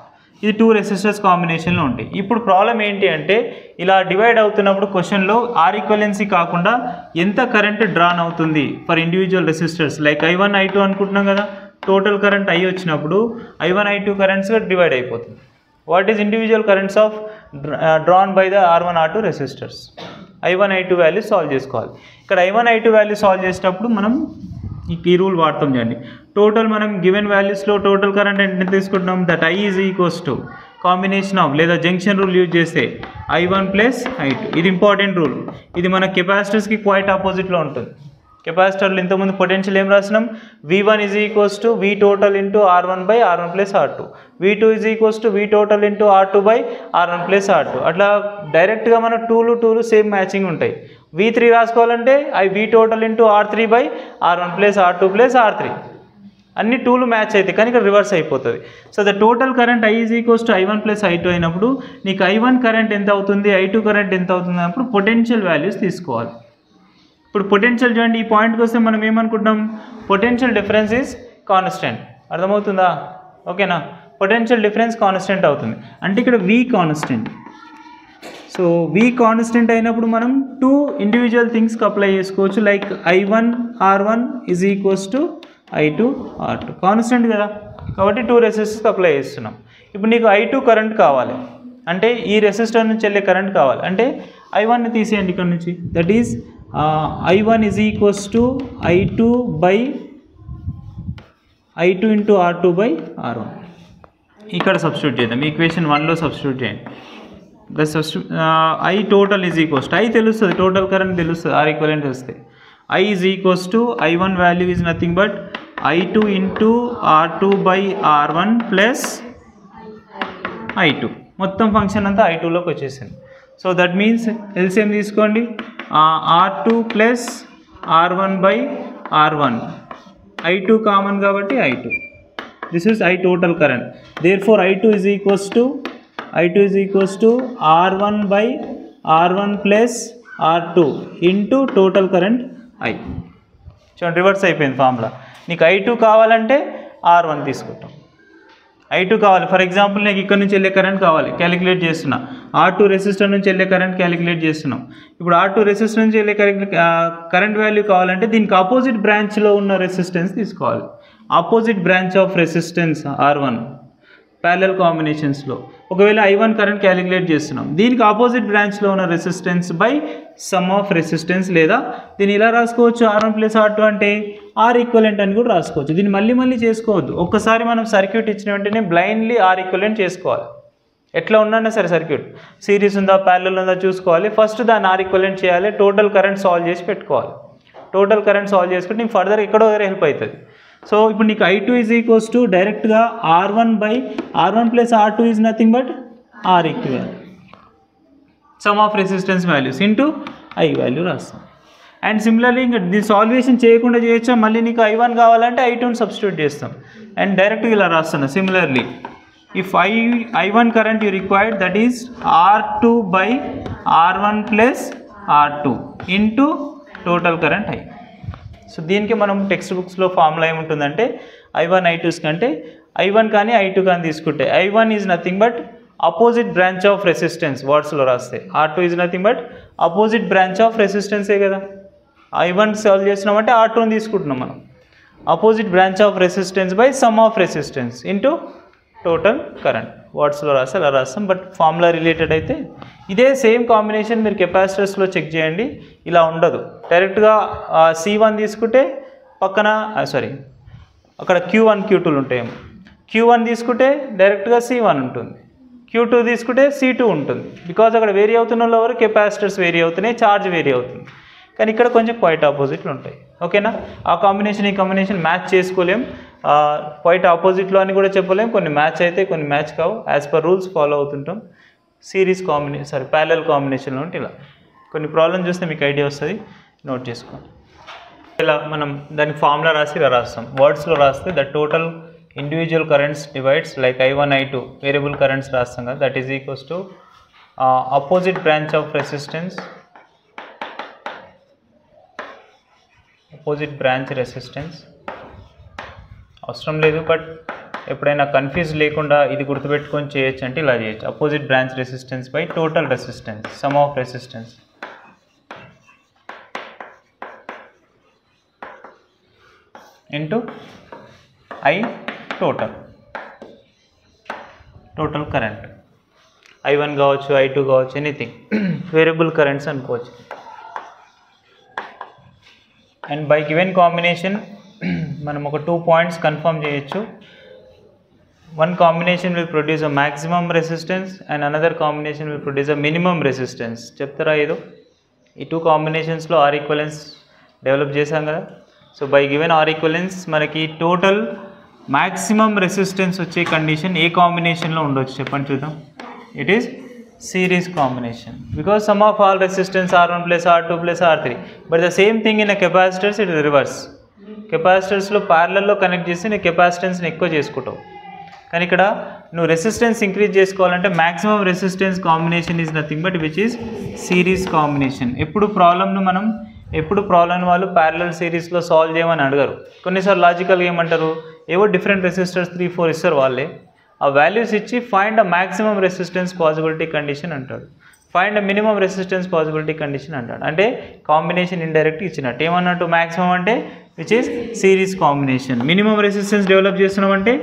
ఇది 2 రెసిస్టర్స్ కాంబినేషన్లో ఉంటాయి. ఇప్పుడు ప్రాబ్లం ఏంటి అంటే, ఇలా డివైడ్ అవుతున్నప్పుడు క్వశ్చన్లో R ఈక్వలెన్సీ కాకుండా ఎంత కరెంట్ డ్రాన్ అవుతుంది for individual resistors. Like I1 I2 అనుకుంటున్నాం కదా, టోటల్ కరెంట్ I వచ్చినప్పుడు I1 I2 కరెంట్స్గా డివైడ్ అయిపోతుంది. What is individual currents of drawn by the R1 R2 resistors. I1 I2 value solve చేసుకోవాలి. ఇక్కడ I1 I2 value solve చేసేటప్పుడు మనం ఈ rule వాడతాం. చూడండి, టోటల్ మనం గివెన్ వాల్యూస్లో టోటల్ కరెంట్ ఎంత తీసుకుంటున్నాం, that I is equals to combination of, లేదా జంక్షన్ రూల్ యూజ్ చేస్తే I1 ప్లస్ I2. ఇది ఇంపార్టెంట్ రూల్, ఇది మన కెపాసిటర్స్కి క్వైట్ ఆపోజిట్లో ఉంటుంది. కెపాసిటర్లో ఇంతకుముందు పొటెన్షియల్ ఏం రాసినాం, V1 is equals to V total into R1 by R1 plus R2, V2 is equals to V total into R2 by R1 plus R2. అట్లా డైరెక్ట్గా మన టూలు సేమ్ మ్యాచింగ్ ఉంటాయి. V3 రాసుకోవాలంటే V total into R3 by R1 plus R2 plus R3. అన్ని tool match అవుతాయి కానీ ఇక్కడ reverse అయిపోతుంది. So the total current I is equals to I1 plus I2 అయినప్పుడు నీకు I1 కరెంట్ ఎంత అవుతుంది, I2 కరెంట్ ఎంత అవుతుంది అన్నప్పుడు పొటెన్షియల్ వాల్యూస్ తీసుకోవాలి. ఇప్పుడు పొటెన్షియల్ చూడండి, ఈ పాయింట్కి వస్తే మనం ఏమనుకుంటాం, పొటెన్షియల్ డిఫరెన్స్ ఈజ్ కాన్స్టెంట్. అర్థమవుతుందా? ఓకేనా? పొటెన్షియల్ డిఫరెన్స్ కాన్స్టెంట్ అవుతుంది అంటే ఇక్కడ V constant. So V constant అయినప్పుడు మనం టూ ఇండివిజువల్ థింగ్స్కి అప్లై చేసుకోవచ్చు. Like I1 R1 is equals to I2 R2 constant కదా, కాబట్టి టూ రెసిస్టర్స్కి అప్లై చేస్తున్నాం. ఇప్పుడు నీకు I2 కరెంట్ కావాలి అంటే ఈ రెసిస్టర్ నుంచి వెళ్ళే కరెంట్ కావాలి అంటే I1ని తీసేయండి ఇక్కడ నుంచి. That is I1 is equals to I2 by I2 into R2 by R1. ఇక్కడ సబ్స్టిట్యూట్ చేద్దాం, ఈక్వేషన్ 1లో సబ్స్టిట్యూట్ చేయండి. I total is equals to I తెలుస్తుంది, టోటల్ కరెంట్ తెలుస్తుంది, R ఈక్వలెంట్ వస్తే I is equals to I1 value is nothing but I2 into R2 by R1 plus I2. మొత్తం function అంతా I2లోకి వచ్చేసింది. So that means LCM తీసుకోండి, R2 plus R1 by R1, I2 common కాబట్టి I2. This is I total current. Therefore I2 is equals to R1 by R1 plus R2 into total current I. చూడండి reverse అయిపోయింది formula. నీకు I2 కావాలంటే R1 తీసుకుంటాం. I2 కావాలి, for example నీకు ఇక్కడ నుంచి వెళ్ళే కరెంట్ కావాలి, క్యాలిక్యులేట్ చేస్తున్నా. R2 రెసిస్టర్ నుంచి వెళ్ళే కరెంట్ క్యాలిక్యులేట్ చేస్తున్నాం. ఇప్పుడు R2 రెసిస్టర్ నుంచి వెళ్ళే కరెంట్ వాల్యూ కావాలంటే దీనికి ఆపోజిట్ బ్రాంచ్లో ఉన్న రెసిస్టెన్స్ తీసుకోవాలి. Opposite branch of resistance R1 parallel కాంబినేషన్స్లో ఒకవేళ I1 కరెంట్ క్యాలిక్యులేట్ చేస్తున్నాం, దీనికి ఆపోజిట్ బ్రాంచ్లో ఉన్న resistance by sum of resistance, లేదా దీన్ని ఇలా రాసుకోవచ్చు R1 ప్లస్ R2 అంటే R ఈక్వలెంట్ అని కూడా రాసుకోవచ్చు. దీన్ని మళ్ళీ చేసుకోవద్దు. ఒక్కసారి మనం సర్క్యూట్ ఇచ్చిన వెంటనే బ్లైండ్లీ R ఈక్వలెంట్ చేసుకోవాలి. ఎట్లా ఉన్నా సరే సర్క్యూట్ సిరీస్ ఉందా ప్యారలల్ ఉందా చూసుకోవాలి. ఫస్ట్ దాన్ని R ఈక్వలెంట్ చేయాలి, టోటల్ కరెంట్ సాల్వ్ చేసి పెట్టుకోవాలి. టోటల్ కరెంట్ సాల్వ్ చేసుకుంటే నీకు ఫర్దర్ ఎక్కడో దగ్గర హెల్ప్ అవుతుంది. సో ఇప్పుడు నీకు I2 ఈజ్ ఈక్వల్స్ టు డైరెక్ట్గా R1 by R1 plus R2 is nothing but R equivalent some of resistance values into I value రాస్తాం. అండ్ సిమిలర్లీ ఇంకా దీన్ని సాల్వేషన్ చేయకుండా చేయొచ్చా, మళ్ళీ నీకు I1 కావాలంటే I2ని సబ్స్టిట్యూట్ చేస్తాం అండ్ డైరెక్ట్గా ఇలా రాస్తున్నా. Similarly if I1 current you required that is R2 by R1 plus R2 into total current I. So దీనికి మనం టెక్స్ట్ బుక్స్లో ఫార్ములా ఏముంటుందంటే I1 I2 కంటే I1 కానీ I2 కానీ తీసుకుంటే I1 is nothing but opposite branch of resistance, వర్డ్స్లో రాస్తే R2 is nothing but opposite branch of రెసిస్టెన్సే కదా. I1 సాల్వ్ చేస్తున్నామంటే R2ని తీసుకుంటున్నాం మనం, opposite branch of resistance by sum of resistance into total current. వర్డ్స్లో రాస్తే అలా రాస్తాం, బట్ ఫార్ములా రిలేటెడ్ అయితే ఇదే సేమ్ కాంబినేషన్ మీరు కెపాసిటర్స్లో చెక్ చేయండి, ఇలా ఉండదు. డైరెక్ట్గా C1 తీసుకుంటే పక్కన అక్కడ Q1 Q2లు ఉంటాయేమో, Q1 తీసుకుంటే డైరెక్ట్గా C1 ఉంటుంది, Q2 తీసుకుంటే C2 ఉంటుంది. బికాజ్ అక్కడ వేరీ అవుతున్న వాళ్ళు కెపాసిటర్స్ వేరీ అవుతున్నాయి, ఛార్జ్ వేరీ అవుతుంది. కానీ ఇక్కడ కొంచెం క్వైట్ ఆపోజిట్లు ఉంటాయి. ఓకేనా? ఆ కాంబినేషన్ ఈ కాంబినేషన్ మ్యాచ్ చేసుకోలేం, క్వైట్ ఆపోజిట్లో అని కూడా చెప్పలేం. కొన్ని మ్యాచ్ అయితే కొన్ని మ్యాచ్ కావు, యాజ్ పర్ రూల్స్ ఫాలో అవుతుంటాం. సిరీస్ కాంబినేషన్ ప్యారలల్ కాంబినేషన్లో ఉంటే ఇలా కొన్ని ప్రాబ్లమ్ చూస్తే మీకు ఐడియా వస్తుంది, నోట్ చేసుకోండి. ఇలా మనం దానికి ఫార్ములా రాసి ఇలా రాస్తాం. వర్డ్స్లో రాస్తే the total individual currents divides like I1 I2 variable currents రాస్తాం కదా, that is equals to opposite branch of resistance, opposite branch resistance అవసరం లేదు, బట్ ఎప్పుడైనా కన్ఫ్యూజ్ లేకుండా ఇది గుర్తుపెట్టుకొని చేయొచ్చు అంటే ఇలా చేయొచ్చు. Opposite branch resistance by total resistance, some of resistance into I total current. I1 కావచ్చు, I2 కావచ్చు, ఎనీథింగ్ వేరియబుల్ కరెంట్స్ అనుకోవచ్చు. అండ్ బై గివెన్ కాంబినేషన్ మనం ఒక 2 పాయింట్స్ కన్ఫర్మ్ చేయొచ్చు. One combination will produce a maximum resistance and another combination will produce a minimum resistance. చెప్తారా ఏదో ఈ 2 కాంబినేషన్స్లో R equivalence develop చేసాం కదా. So by given R equivalence మనకి టోటల్ మ్యాక్సిమం రెసిస్టెన్స్ వచ్చే కండిషన్ ఏ కాంబినేషన్లో ఉండొచ్చు చెప్పండి చూద్దాం. It is series combination because sum of all resistance R1 plus R2 plus R3, but the same thing in a capacitors it is reverse. Capacitors లో parallel లో connect చేసి నీ కెపాసిటెన్స్ని ఎక్కువ చేసుకుంటావు, కానీ ఇక్కడ నువ్వు రెసిస్టెన్స్ ఇంక్రీజ్ చేసుకోవాలంటే maximum resistance combination is nothing but which is series combination. ఎప్పుడు ప్రాబ్లమ్ని వాళ్ళు ప్యారలల్ సిరీస్లో సాల్వ్ చేయమని అడగరు. కొన్నిసార్లు లాజికల్గా ఏమంటారు, ఏవో డిఫరెంట్ రెసిస్టర్స్ 3-4 ఇస్తారు వాళ్ళే, ఆ వాల్యూస్ ఇచ్చి find a maximum resistance possibility condition అంటాడు, find a minimum resistance possibility condition అంటాడు. అంటే కాంబినేషన్ ఇండైరెక్ట్ ఇచ్చినట్టు. ఏమన్నట్టు మ్యాక్సిమం అంటే which is series combination, minimum resistance develop చేస్తున్నామంటే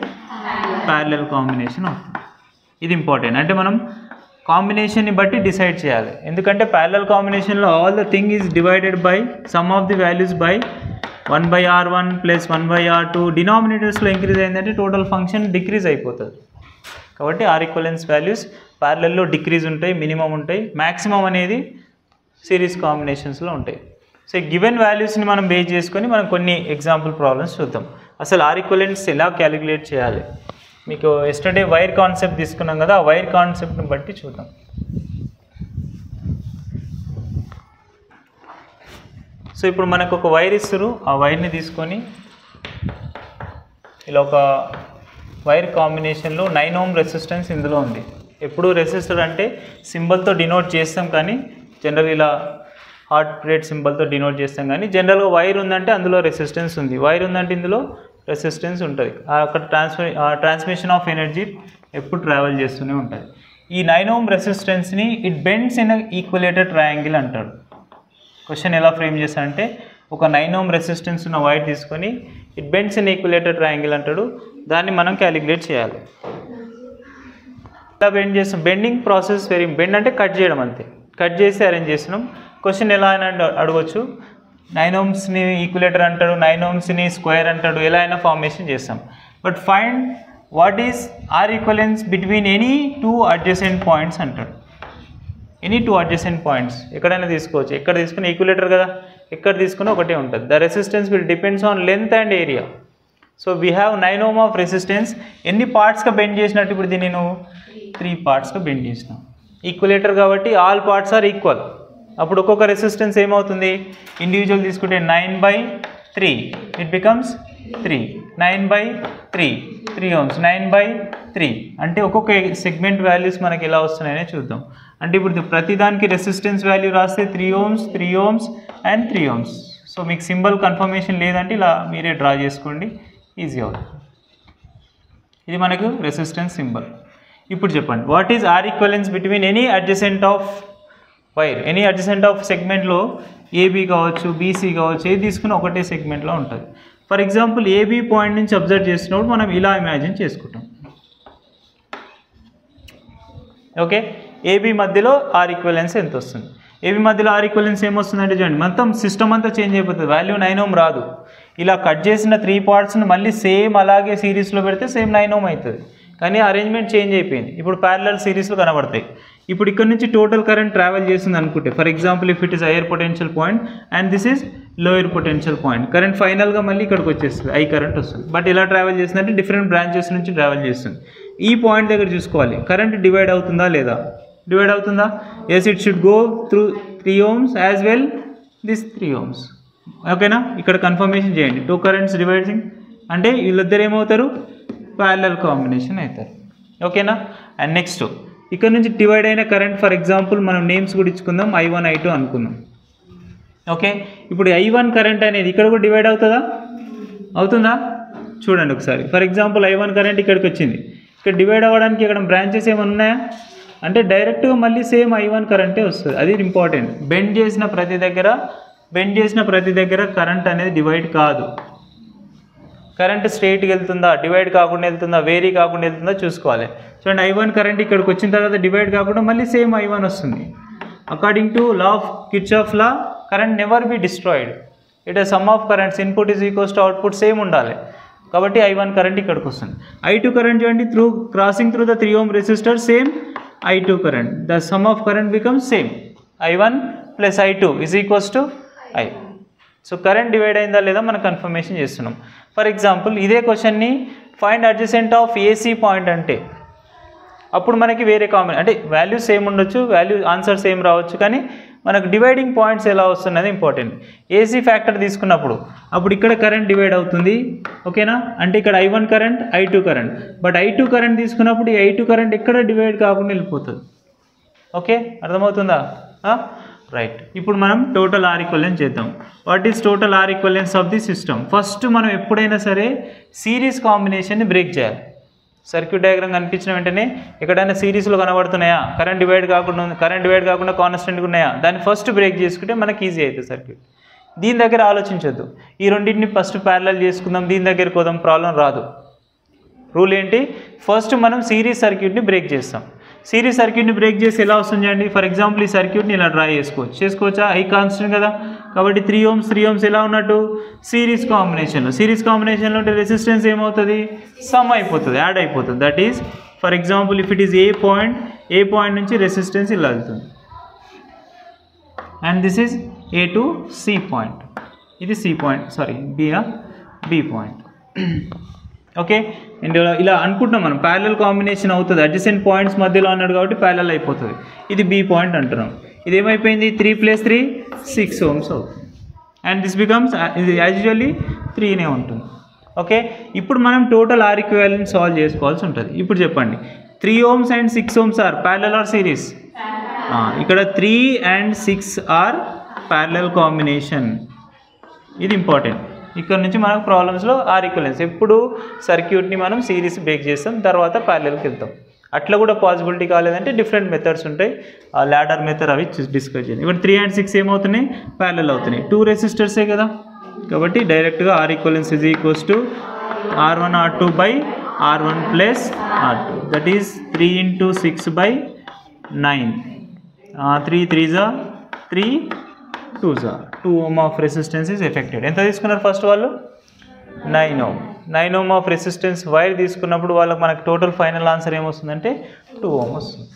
ప్యారలల్ కాంబినేషన్ అవుతుంది. ఇది ఇంపార్టెంట్. అంటే మనం కాంబినేషన్ని బట్టి డిసైడ్ చేయాలి, ఎందుకంటే ప్యారలల్ కాంబినేషన్లో all the thing is divided by sum of the values by 1/R1 plus 1/R2. డినామినేటర్స్లో ఇంక్రీజ్ అయిందంటే టోటల్ ఫంక్షన్ డిక్రీజ్ అయిపోతుంది. కాబట్టి ఆర్ ఈక్వలెన్స్ వాల్యూస్ ప్యారలల్లో డిక్రీజ్ ఉంటాయి, మినిమం ఉంటాయి, మ్యాక్సిమం అనేది సిరీస్ కాంబినేషన్స్లో ఉంటాయి. సో గివెన్ వాల్యూస్ని మనం బేస్ చేసుకొని మనం కొన్ని ఎగ్జాంపుల్ ప్రాబ్లమ్స్ చూద్దాం. అసలు ఆర్ ఈక్వలెన్స్ ఎలా క్యాలిక్యులేట్ చేయాలి. మీకు ఎస్టర్డే వైర్ కాన్సెప్ట్ తీసుకున్నాం కదా, ఆ వైర్ కాన్సెప్ట్ని బట్టి చూద్దాం. సో ఇప్పుడు మనకు ఒక వైర్ ఇస్తారు, ఆ వైర్ని తీసుకొని ఇలా ఒక వైర్ కాంబినేషన్లో 9 ohm రెసిస్టెన్స్ ఇందులో ఉంది. ఎప్పుడు రెసిస్టర్ అంటే సింబల్తో డినోట్ చేస్తాం, కానీ జనరల్ ఇలా హార్ట్ రేట్ సింబల్తో డినోట్ చేస్తాం, కానీ జనరల్గా వైర్ ఉందంటే అందులో రెసిస్టెన్స్ ఉంది, వైర్ ఉందంటే ఇందులో రెసిస్టెన్స్ ఉంటుంది. అక్కడ ట్రాన్స్మిషన్ ఆఫ్ ఎనర్జీ ఎప్పుడు ట్రావెల్ చేస్తూనే ఉంటుంది. ఈ 9 ohm రెసిస్టెన్స్ని it bends in equilateral triangle అంటాడు. క్వశ్చన్ ఎలా ఫ్రేమ్ చేస్తానంటే ఒక 9 ohm రెసిస్టెన్స్ ఉన్న వైర్ తీసుకొని it bends in equilateral triangle అంటాడు, దాన్ని మనం క్యాలిక్యులేట్ చేయాలి. ఎలా బెండ్ చేస్తాం, బెండింగ్ ప్రాసెస్ బెండ్ అంటే కట్ చేయడం, అంతే, కట్ చేసి అరేంజ్ చేస్తున్నాం. క్వశ్చన్ ఎలా అయినా అడగవచ్చు, 9 ohmsని ఈక్వలేటర్ అంటాడు, 9 ohmsని స్క్వేర్ అంటాడు, ఎలా అయినా ఫార్మేషన్ చేస్తాం. But find what is R equivalence between any 2 adjacent points అంటాడు. ఎనీ 2 adjacent పాయింట్స్ ఎక్కడైనా తీసుకోవచ్చు, ఎక్కడ తీసుకుని ఈక్వలేటర్ కదా, ఎక్కడ తీసుకుని ఒకటే ఉంటుంది. The resistance will depends on length and area. So we have 9 ohm of resistance. ఎన్ని పార్ట్స్గా బెండ్ చేసినట్టు, ఇప్పుడు దీన్ని నేను 3 partsగా బెండ్ చేసిన. ఈక్వలేటర్ కాబట్టి ఆల్ పార్ట్స్ ఆర్ ఈక్వల్. అప్పుడు ఒక్కొక్క రెసిస్టెన్స్ ఏమవుతుంది, ఇండివిజువల్ తీసుకుంటే 9/3 ఇట్ బికమ్స్ 3, 9/3 3 ohms, 9/3 అంటే ఒక్కొక్క సెగ్మెంట్ వాల్యూస్ మనకి ఎలా వస్తున్నాయనే చూద్దాం. అంటే ఇప్పుడు ప్రతిదానికి రెసిస్టెన్స్ వాల్యూ రాస్తే 3 ohms 3 ohms and 3 ohms. So మీకు సింబల్ కన్ఫర్మేషన్ లేదంటే ఇలా మీరే డ్రా చేసుకోండి, ఈజీ అవుతుంది. ఇది మనకు రెసిస్టెన్స్ సింబల్. ఇప్పుడు చెప్పండి, what is R equivalence between any adjacent of wire, any adjacent of సెగ్మెంట్లో ఏబీ కావచ్చు, బీసీ కావచ్చు, ఏది తీసుకుని ఒకటే సెగ్మెంట్లో ఉంటుంది. ఫర్ ఎగ్జాంపుల్ ఏబీ పాయింట్ నుంచి అబ్జర్వ్ చేసినప్పుడు మనం ఇలా ఇమాజిన్ చేసుకుంటాం. ఓకే, ఏబీ మధ్యలో ఆర్ ఈక్వలెన్స్ ఎంత వస్తుంది, ఏబీ మధ్యలో ఆర్ ఈక్వలెన్స్ ఏమొస్తుందంటే చూడండి, మొత్తం సిస్టమ్ అంతా చేంజ్ అయిపోతుంది, వాల్యూ 9 ohm రాదు. ఇలా కట్ చేసిన 3 partsని మళ్ళీ సేమ్ అలాగే సిరీస్లో పెడితే సేమ్ 9 ohm అవుతుంది, కానీ అరేంజ్మెంట్ చేంజ్ అయిపోయింది. ఇప్పుడు ప్యారలల్ సిరీస్లో కనబడతాయి. ఇప్పుడు ఇక్కడ నుంచి టోటల్ కరెంట్ ట్రావెల్ చేస్తుంది అనుకుంటే, for example if it is hire potential point and this is lower potential point, current ఫైనల్గా మళ్ళీ ఇక్కడికి వచ్చేస్తుంది, ఐ కరెంట్ వస్తుంది. బట్ ఎలా ట్రావెల్ చేస్తుందంటే డిఫరెంట్ బ్రాంచెస్ నుంచి ట్రావెల్ చేస్తుంది. ఈ పాయింట్ దగ్గర చూసుకోవాలి, కరెంట్ డివైడ్ అవుతుందా లేదా, డివైడ్ అవుతుందా, yes it should go through 3 ohms as well this 3 ohms. ఓకేనా, ఇక్కడ కన్ఫర్మేషన్ చేయండి, 2 currents డివైడింగ్ అంటే వీళ్ళిద్దరు ఏమవుతారు, ప్యారలల్ కాంబినేషన్ అవుతారు. ఓకేనా, అండ్ నెక్స్ట్ ఇక్కడ నుంచి డివైడ్ అయిన కరెంట్, ఫర్ ఎగ్జాంపుల్ మనం నేమ్స్ కూడా ఇచ్చుకుందాం, I1 I2 అనుకుందాం. ఓకే, ఇప్పుడు I1 కరెంట్ అనేది ఇక్కడ కూడా డివైడ్ అవుతుందా, అవుతుందా చూడండి ఒకసారి. ఫర్ ఎగ్జాంపుల్ I1 కరెంట్ ఇక్కడికి వచ్చింది, ఇక్కడ డివైడ్ అవ్వడానికి ఇక్కడ బ్రాంచెస్ ఏమైనా ఉన్నాయా అంటే డైరెక్ట్గా మళ్ళీ సేమ్ I1 కరెంటే వస్తుంది. అది ఇంపార్టెంట్. బెండ్ చేసిన ప్రతి దగ్గర కరెంట్ అనేది డివైడ్ కాదు. కరెంట్ స్ట్రైట్గా వెళ్తుందా, డివైడ్ కాకుండా వెళ్తుందా, వేరీ కాకుండా వెళ్తుందా చూసుకోవాలి. చూడండి, I1 కరెంట్ ఇక్కడికి వచ్చిన తర్వాత డివైడ్ కాకుండా మళ్ళీ సేమ్ I1 వస్తుంది. According to law of Kirchhoff law, current never be destroyed. It is some of currents, input is equals to output same ఉండాలి. కాబట్టి I1 కరెంట్ ఇక్కడికి వస్తుంది. I2 కరెంట్ చూడండి, crossing through the 3 ohm resistor, same I2 current, the sum of current becomes same. I1 plus I2 is equals to I. So current divide అయిందా లేదా మనం confirmation చేస్తున్నాం. For example ఇదే క్వశ్చన్ని find adjacent of AC point అంటే అప్పుడు మనకి వేరే కాంబినేషన్ అంటే వాల్యూ సేమ్ ఉండొచ్చు, ఆన్సర్ సేమ్ రావచ్చు, కానీ మనకు డివైడింగ్ పాయింట్స్ ఎలా వస్తున్నది ఇంపార్టెంట్. ఏసీ ఫ్యాక్టర్ తీసుకున్నప్పుడు అప్పుడు ఇక్కడ కరెంట్ డివైడ్ అవుతుంది, ఓకేనా. అంటే ఇక్కడ I1 current, I2 current, but I2 current తీసుకున్నప్పుడు ఈ I2 కరెంట్ ఎక్కడ డివైడ్ కాకుండా వెళ్ళిపోతుంది. ఓకే, అర్థమవుతుందా? రైట్. ఇప్పుడు మనం టోటల్ ఆర్ ఈక్వలెన్స్ చేద్దాం. What is total R equivalence of the system? First మనం ఎప్పుడైనా సరే సిరీస్ కాంబినేషన్ని బ్రేక్ చేయాలి. సర్క్యూట్ డయాగ్రామ్ కనిపించిన వెంటనే ఎక్కడైనా సిరీస్లో కనబడుతున్నాయా, కరెంట్ డివైడ్ కాకుండా కాన్స్టెంట్గా ఉన్నాయా, దాన్ని ఫస్ట్ బ్రేక్ చేసుకుంటే మనకి ఈజీ అవుతుంది సర్క్యూట్. దీని దగ్గర ఆలోచించొద్దు, ఈ రెండింటిని ఫస్ట్ ప్యారలల్ చేసుకుందాం, దీని దగ్గరికి పోదాం, ప్రాబ్లం రాదు. రూల్ ఏంటి? ఫస్ట్ మనం సిరీస్ సర్క్యూట్ని బ్రేక్ చేస్తాం. సిరీస్ సర్క్యూట్ని బ్రేక్ చేసి ఎలా వస్తుంది అండి? ఫర్ ఎగ్జాంపుల్ ఈ సర్క్యూట్ని ఇలా డ్రా చేసుకోవచ్చా? ఐ కాన్స్టెంట్ కదా, కాబట్టి 3 ohms ఎలా ఉన్నట్టు సిరీస్ కాంబినేషన్లో ఉంటే రెసిస్టెన్స్ ఏమవుతుంది? సమ్ అయిపోతుంది, యాడ్ అయిపోతుంది. That is for example if it is A point నుంచి రెసిస్టెన్స్ ఇలా వెళ్తుంది and this is A to C point, ఇది C point, sorry B point. Okay, and ఇలా అనుకుంటున్నాం మనం ప్యారలల్ కాంబినేషన్ అవుతుంది, అడ్జసెంట్ పాయింట్స్ మధ్యలో అన్నాడు కాబట్టి ప్యారలల్ అయిపోతుంది. ఇది బి పాయింట్ అంటున్నాం. ఇది ఏమైపోయింది? 3 + 3 6 ohms అవుతుంది అండ్ దిస్ బికమ్స్ ఇది యాజ్ యూజువల్లీ 3నే ఉంటుంది. ఓకే, ఇప్పుడు మనం టోటల్ ఆర్ ఈక్వివాలెంట్ సాల్వ్ చేసుకోవాల్సి ఉంటుంది. ఇప్పుడు చెప్పండి, 3 ohms and 6 ohms are parallel or series? ఇక్కడ 3 and 6 ఆర్ ప్యారలల్ కాంబినేషన్. ఇది ఇంపార్టెంట్. ఇక్కడ నుంచి మనకు ప్రాబ్లమ్స్లో ఆర్ ఈక్వలెన్స్ ఎప్పుడు సర్క్యూట్ని మనం సిరీస్ బ్రేక్ చేస్తాం, తర్వాత ప్యారలల్కి వెళ్తాం. అట్లా కూడా పాసిబిలిటీ కాలేదంటే డిఫరెంట్ మెథడ్స్ ఉంటాయి, ఆ ల్యాడర్ మెథడ్ అవి డిస్కస్ చేయండి. ఇప్పుడు 3 and 6 ఏమవుతున్నాయి? ప్యారలల్ అవుతున్నాయి. 2 రెసిస్టర్సే కదా, కాబట్టి డైరెక్ట్గా R equivalence is equals to R1 R2 by R1 plus R2, that is 3 × 6 by 9. 3 3s are 3 2s are 2 ohm of resistance is affected. ఎంత తీసుకున్నారు ఫస్ట్ వాళ్ళు? 9 ohm ఆఫ్ రెసిస్టెన్స్ వైర్ తీసుకున్నప్పుడు వాళ్ళకి మనకు టోటల్ ఫైనల్ ఆన్సర్ ఏమొస్తుందంటే 2 ohm వస్తుంది.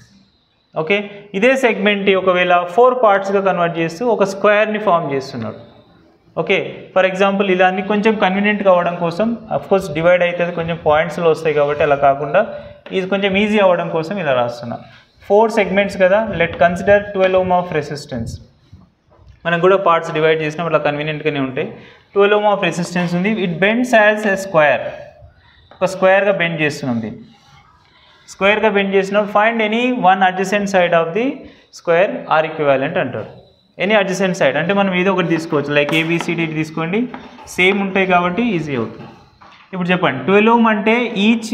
Okay, ఇదే segment ఒకవేళ 4 పార్ట్స్గా కన్వర్ట్ చేస్తూ ఒక స్క్వేర్ని ఫామ్ చేస్తున్నాడు. ఓకే, ఫర్ ఎగ్జాంపుల్ ఇలా అన్ని కొంచెం కన్వీనియంట్గా అవ్వడం కోసం, అఫ్కోర్స్ డివైడ్ అవుతుంది కొంచెం పాయింట్స్లో వస్తాయి కాబట్టి అలా కాకుండా ఇది కొంచెం ఈజీ అవ్వడం కోసం ఇలా రాస్తున్నా. 4 సెగ్మెంట్స్ కదా, let consider 12 ohm of resistance. మనకు కూడా పార్ట్స్ డివైడ్ చేసినా అట్లా కన్వీనియంట్గానే ఉంటాయి. 12 ohm ఆఫ్ రెసిస్టెన్స్ ఉంది. It bends as a square, ఒక స్క్వేర్గా బెండ్ చేస్తున్నాం. దీన్ని స్క్వేర్గా బెండ్ చేసినప్పుడు find any one adjacent side of the square are equivalent అంటారు. ఎనీ అడ్జసెంట్ సైడ్ అంటే మనం ఏదో ఒకటి తీసుకోవచ్చు, లైక్ ABCD తీసుకోండి, సేమ్ ఉంటాయి కాబట్టి ఈజీ అవుతుంది. ఇప్పుడు చెప్పండి, 12 ohm అంటే ఈచ్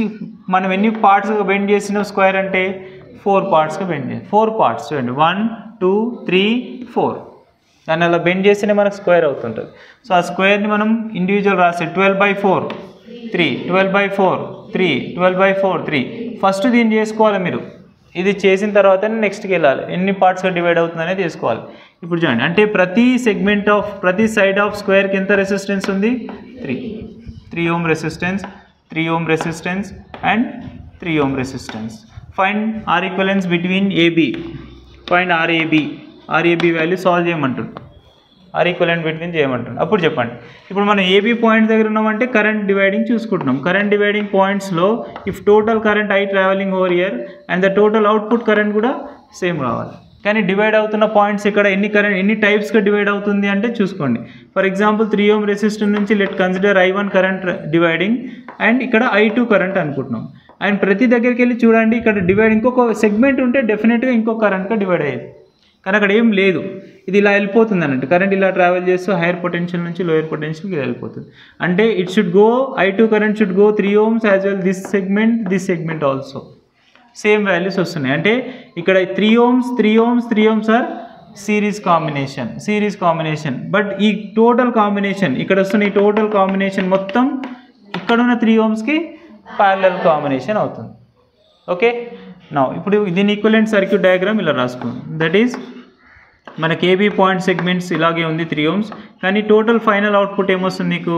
మనం ఎన్ని పార్ట్స్గా బెండ్ చేసిన స్క్వేర్ అంటే 4 పార్ట్స్గా బెండ్ చేయాలి. 4 పార్ట్స్ చూడండి, 1 2 3 4, దాన్ని అలా బెండ్ చేస్తేనే మనకు స్క్వేర్ అవుతుంటుంది. సో ఆ స్క్వేర్ని మనం ఇండివిజువల్ రాస్తే 12/4 3, 12/4 3, 12/4 3. ఫస్ట్ దీన్ని చేసుకోవాలి మీరు, ఇది చేసిన తర్వాతనే నెక్స్ట్కి వెళ్ళాలి, ఎన్ని పార్ట్స్గా డివైడ్ అవుతుంది అనేది చేసుకోవాలి. ఇప్పుడు చూడండి, అంటే ప్రతి సైడ్ ఆఫ్ స్క్వేర్కి ఎంత రెసిస్టెన్స్ ఉంది? 3 ohm resistance, 3 ohm resistance and 3 ohm resistance. Find R equivalence between AB, find RAB value solve చేయమంటుంది, ఆర్ ఈక్వలెంట్ బిట్వీన్ చేయమంటుంది. అప్పుడు చెప్పండి, ఇప్పుడు మనం AB పాయింట్ దగ్గర ఉన్నామంటే కరెంట్ డివైడింగ్ చూసుకుంటున్నాం. కరెంట్ డివైడింగ్ పాయింట్స్లో if total current I travelling over here and the total output current కూడా సేమ్ రావాలి. కానీ డివైడ్ అవుతున్న పాయింట్స్ ఇక్కడ ఎన్ని టైప్స్గా డివైడ్ అవుతుంది అంటే చూసుకోండి. ఫర్ ఎగ్జాంపుల్ 3 ohm రెసిస్టర్ నుంచి let consider I1 current dividing and ఇక్కడ I2 కరెంట్ అనుకుంటున్నాం. అండ్ ప్రతి దగ్గరికి వెళ్ళి చూడండి, ఇక్కడ డివైడ్ ఇంకొక సెగ్మెంట్ ఉంటే డెఫినెట్గా ఇంకో కరెంట్గా డివైడ్ అయ్యేది, కానీ అక్కడ ఏం లేదు. ఇది ఇలా వెళ్ళిపోతుంది అన్నట్టు, కరెంట్ ఇలా ట్రావెల్ చేస్తూ హైయర్ పొటెన్షియల్ నుంచి లోయర్ పొటెన్షియల్కి ఇలా వెళ్ళిపోతుంది. అంటే it should go I2 current should go 3 ohms as well this segment also same values వస్తున్నాయి. అంటే ఇక్కడ 3 ohms are series combination. But ఈ టోటల్ కాంబినేషన్ ఇక్కడ వస్తున్న ఈ టోటల్ కాంబినేషన్ మొత్తం ఇక్కడున్న 3 ohmsకి ప్యారలల్ కాంబినేషన్ అవుతుంది. ఓకే, నా ఇప్పుడు దీని ఈక్వలెంట్ సర్క్యూట్ డయాగ్రామ్ ఇలా రాసుకుందాం. దట్ ఈస్ మనకి AB పాయింట్ సెగ్మెంట్స్ ఇలాగే ఉంది 3 ohms, కానీ టోటల్ ఫైనల్ అవుట్పుట్ ఏమొస్తుంది నీకు?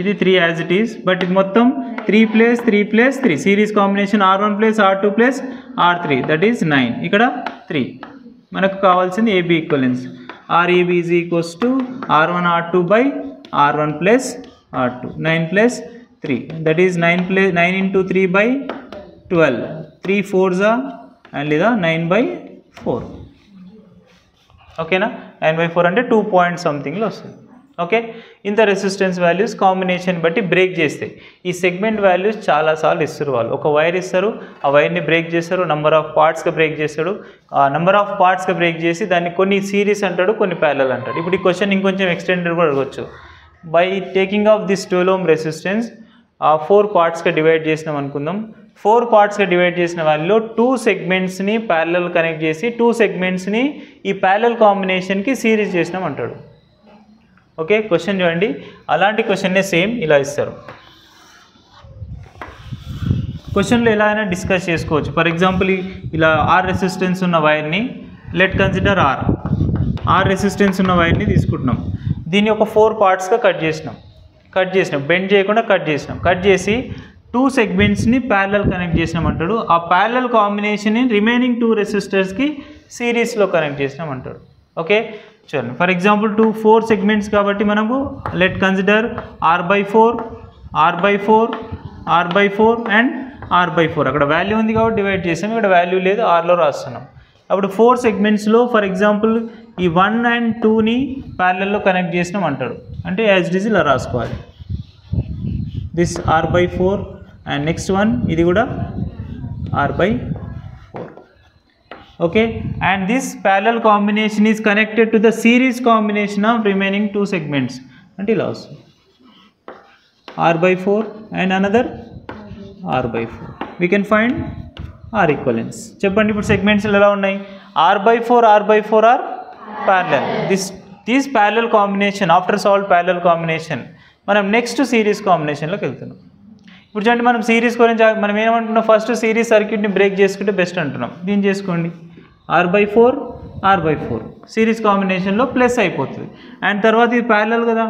ఇది 3 యాజ్ ఇట్ ఈస్, బట్ ఇది మొత్తం 3 + 3 + 3 series combination R1 + R2 + R3, that is 9. ఇక్కడ 3 మనకు కావాల్సింది AB equivalence. RAB is equals to R1 R2 by R1 plus R2. 9 plus 3, that is 9 into 3 by 12. 3 4s are and లేదా 9 by 4. ఓకేనా? 9 by 4 అంటే 2 point somethingలో వస్తుంది. Okay, ఇంత resistance values combination బట్టి break చేస్తాయి. ఈ సెగ్మెంట్ వాల్యూస్ చాలాసార్లు ఇస్తారు వాళ్ళు. ఒక వైర్ ఇస్తారు, ఆ వైర్ని బ్రేక్ చేస్తారు, నెంబర్ ఆఫ్ పార్ట్స్గా బ్రేక్ చేస్తాడు. ఆ నెంబర్ ఆఫ్ పార్ట్స్గా బ్రేక్ చేసి దాన్ని కొన్ని సిరీస్ అంటాడు, కొన్ని ప్యారలల్ అంటాడు. ఇప్పుడు ఈ క్వశ్చన్ ఇంకొంచెం ఎక్స్టెండెడ్ కూడా అడగవచ్చు. By taking of this 12 ohm resistance 4 పార్ట్స్గా డివైడ్ చేసినాం అనుకుందాం. 4 పార్ట్స్గా డివైడ్ చేసిన వాళ్ళలో 2 సెగ్మెంట్స్ని ప్యారలల్ కనెక్ట్ చేసి 2 సెగ్మెంట్స్ని ఈ ప్యారలల్ కాంబినేషన్కి సిరీస్ చేసినాం అంటాడు. ఓకే, క్వశ్చన్ చూడండి. అలాంటి క్వశ్చన్నే సేమ్ ఇలా ఇస్తారు. క్వశ్చన్లో ఎలా అయినా డిస్కస్ చేసుకోవచ్చు. ఫర్ ఎగ్జాంపుల్ ఇలా ఆర్ రెసిస్టెన్స్ ఉన్న వైర్ని లెట్ కన్సిడర్ ఆర్ రెసిస్టెన్స్ ఉన్న వైర్ని తీసుకుంటున్నాం. దీన్ని ఒక 4 పార్ట్స్గా కట్ చేసినాం, బెండ్ చేయకుండా కట్ చేసి 2 సెగ్మెంట్స్ని ప్యారలల్ కనెక్ట్ చేసినాం అంటాడు. ఆ ప్యారలల్ కాంబినేషన్ని రిమైనింగ్ 2 రెసిస్టర్స్కి సిరీస్లో కనెక్ట్ చేసినాం అంటాడు. ఓకే, చూడండి. ఫర్ ఎగ్జాంపుల్ 4 సెగ్మెంట్స్ కాబట్టి మనకు let consider R/4 and R/4. అక్కడ వాల్యూ ఉంది కాబట్టి డివైడ్ చేసాం, ఇక్కడ వాల్యూ లేదు, ఆర్లో రాస్తున్నాం. అప్పుడు 4 సెగ్మెంట్స్లో ఫర్ ఎగ్జాంపుల్ ఈ 1 and 2ని ప్యారలల్లో కనెక్ట్ చేసినాం అంటాడు. అంటే యాజ్ ఇట్ ఈజ్ ఇలా రాసుకోవాలి. This R/4 and next one ఇది కూడా R/4. Okay, and this parallel combination is connected to the series combination of remaining 2 segments until also R/4 and another R/4. We can find R equivalence. చెప్పండి ఇప్పుడు segments ఎలా ఉన్నాయి? R/4 are parallel. This parallel combination, after solved parallel combination, మనం next series కాంబినేషన్లోకి వెళ్తున్నాం. ఇప్పుడు చూడండి, మనం series గురించి మనం ఏమనుకున్నాం, ఫస్ట్ సిరీస్ సర్క్యూట్ని బ్రేక్ చేసుకుంటే బెస్ట్ అంటున్నాం. దీన్ని చేసుకోండి, R/4 సిరీస్ కాంబినేషన్లో ప్లస్ అయిపోతుంది. అండ్ తర్వాత ఇది ప్యారలల్ కదా,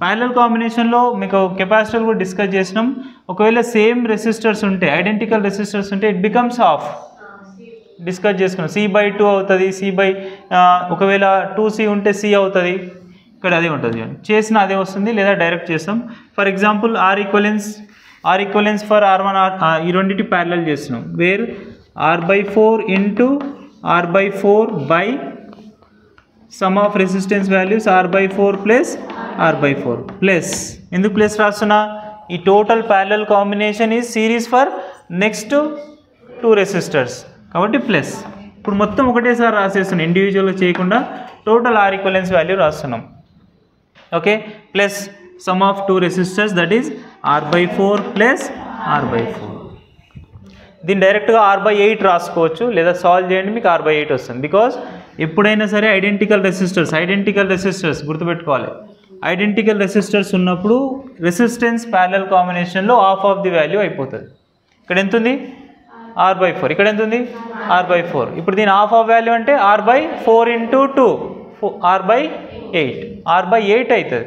ప్యారలల్ కాంబినేషన్లో మీకు కెపాసిటర్ కూడా డిస్కస్ చేసినాం. ఒకవేళ సేమ్ రెసిస్టర్స్ ఉంటే, ఐడెంటికల్ రెసిస్టర్స్ ఉంటే ఇట్ బికమ్స్ హాఫ్. డిస్కస్ చేసుకున్నాం, C/2 అవుతుంది, ఒకవేళ 2C ఉంటే C అవుతుంది. ఇక్కడ అదే ఉంటుంది, చేసిన అదే వస్తుంది, లేదా డైరెక్ట్ చేస్తాం. For example R equivalence for R1 ఈ రెండింటి ప్యారలల్ చేస్తున్నాం. Where R/4 into R/4 by sum of resistance values R/4 plus R/4 plus. ఎందుకు ప్లస్ రాస్తున్నా? ఈ total parallel combination is series for next 2 resistors కాబట్టి ప్లస్. ఇప్పుడు మొత్తం ఒకటేసారి రాసేస్తున్నాం, ఇండివిజువల్గా చేయకుండా టోటల్ R ఈక్వలెన్స్ వాల్యూ రాస్తున్నాం. Okay, plus sum of 2 resistors that is R/4 plus R/4. దీన్ని డైరెక్ట్గా R/8 రాసుకోవచ్చు, లేదా సాల్వ్ చేయండి, మీకు R/8 వస్తుంది. బికాజ్ ఎప్పుడైనా సరే ఐడెంటికల్ రెసిస్టర్స్ గుర్తుపెట్టుకోవాలి. ఐడెంటికల్ రెసిస్టర్స్ ఉన్నప్పుడు రెసిస్టెన్స్ ప్యారలల్ కాంబినేషన్లో హాఫ్ ఆఫ్ ది వాల్యూ అయిపోతుంది. ఇక్కడ ఎంత ఉంది? R/4. ఇక్కడ ఎంత ఉంది? R/4. ఇప్పుడు దీని హాఫ్ ఆఫ్ వాల్యూ అంటే R/4 ఇంటూ 2 R/8 అవుతుంది.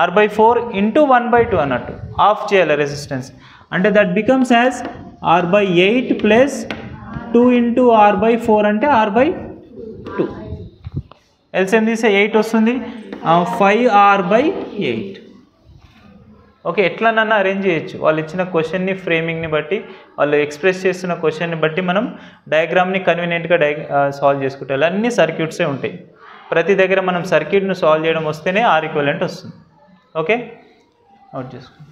R/4 ఇంటూ 1/2 అన్నట్టు హాఫ్ చేయాలి రెసిస్టెన్స్. అంటే that becomes as R/8 plus 2 into R/4 అంటే R/2. ఎల్సిఎం తీస్తే 8 వస్తుంది, 5R/8. ఓకే, ఎట్లనన్నా అరేంజ్ చేయొచ్చు. వాళ్ళు ఇచ్చిన క్వశ్చన్ని ఫ్రేమింగ్ని బట్టి, వాళ్ళు ఎక్స్ప్రెస్ చేస్తున్న క్వశ్చన్ని బట్టి మనం డయాగ్రామ్ని కన్వీనియంట్గా సాల్వ్ చేసుకుంటాం. అన్ని సర్క్యూట్సే ఉంటాయి. ప్రతి దగ్గర మనం సర్క్యూట్ను సాల్వ్ చేయడం వస్తేనే R ఈక్వలెంట్ వస్తుంది. ఓకే, నోట్ చేసుకోండి.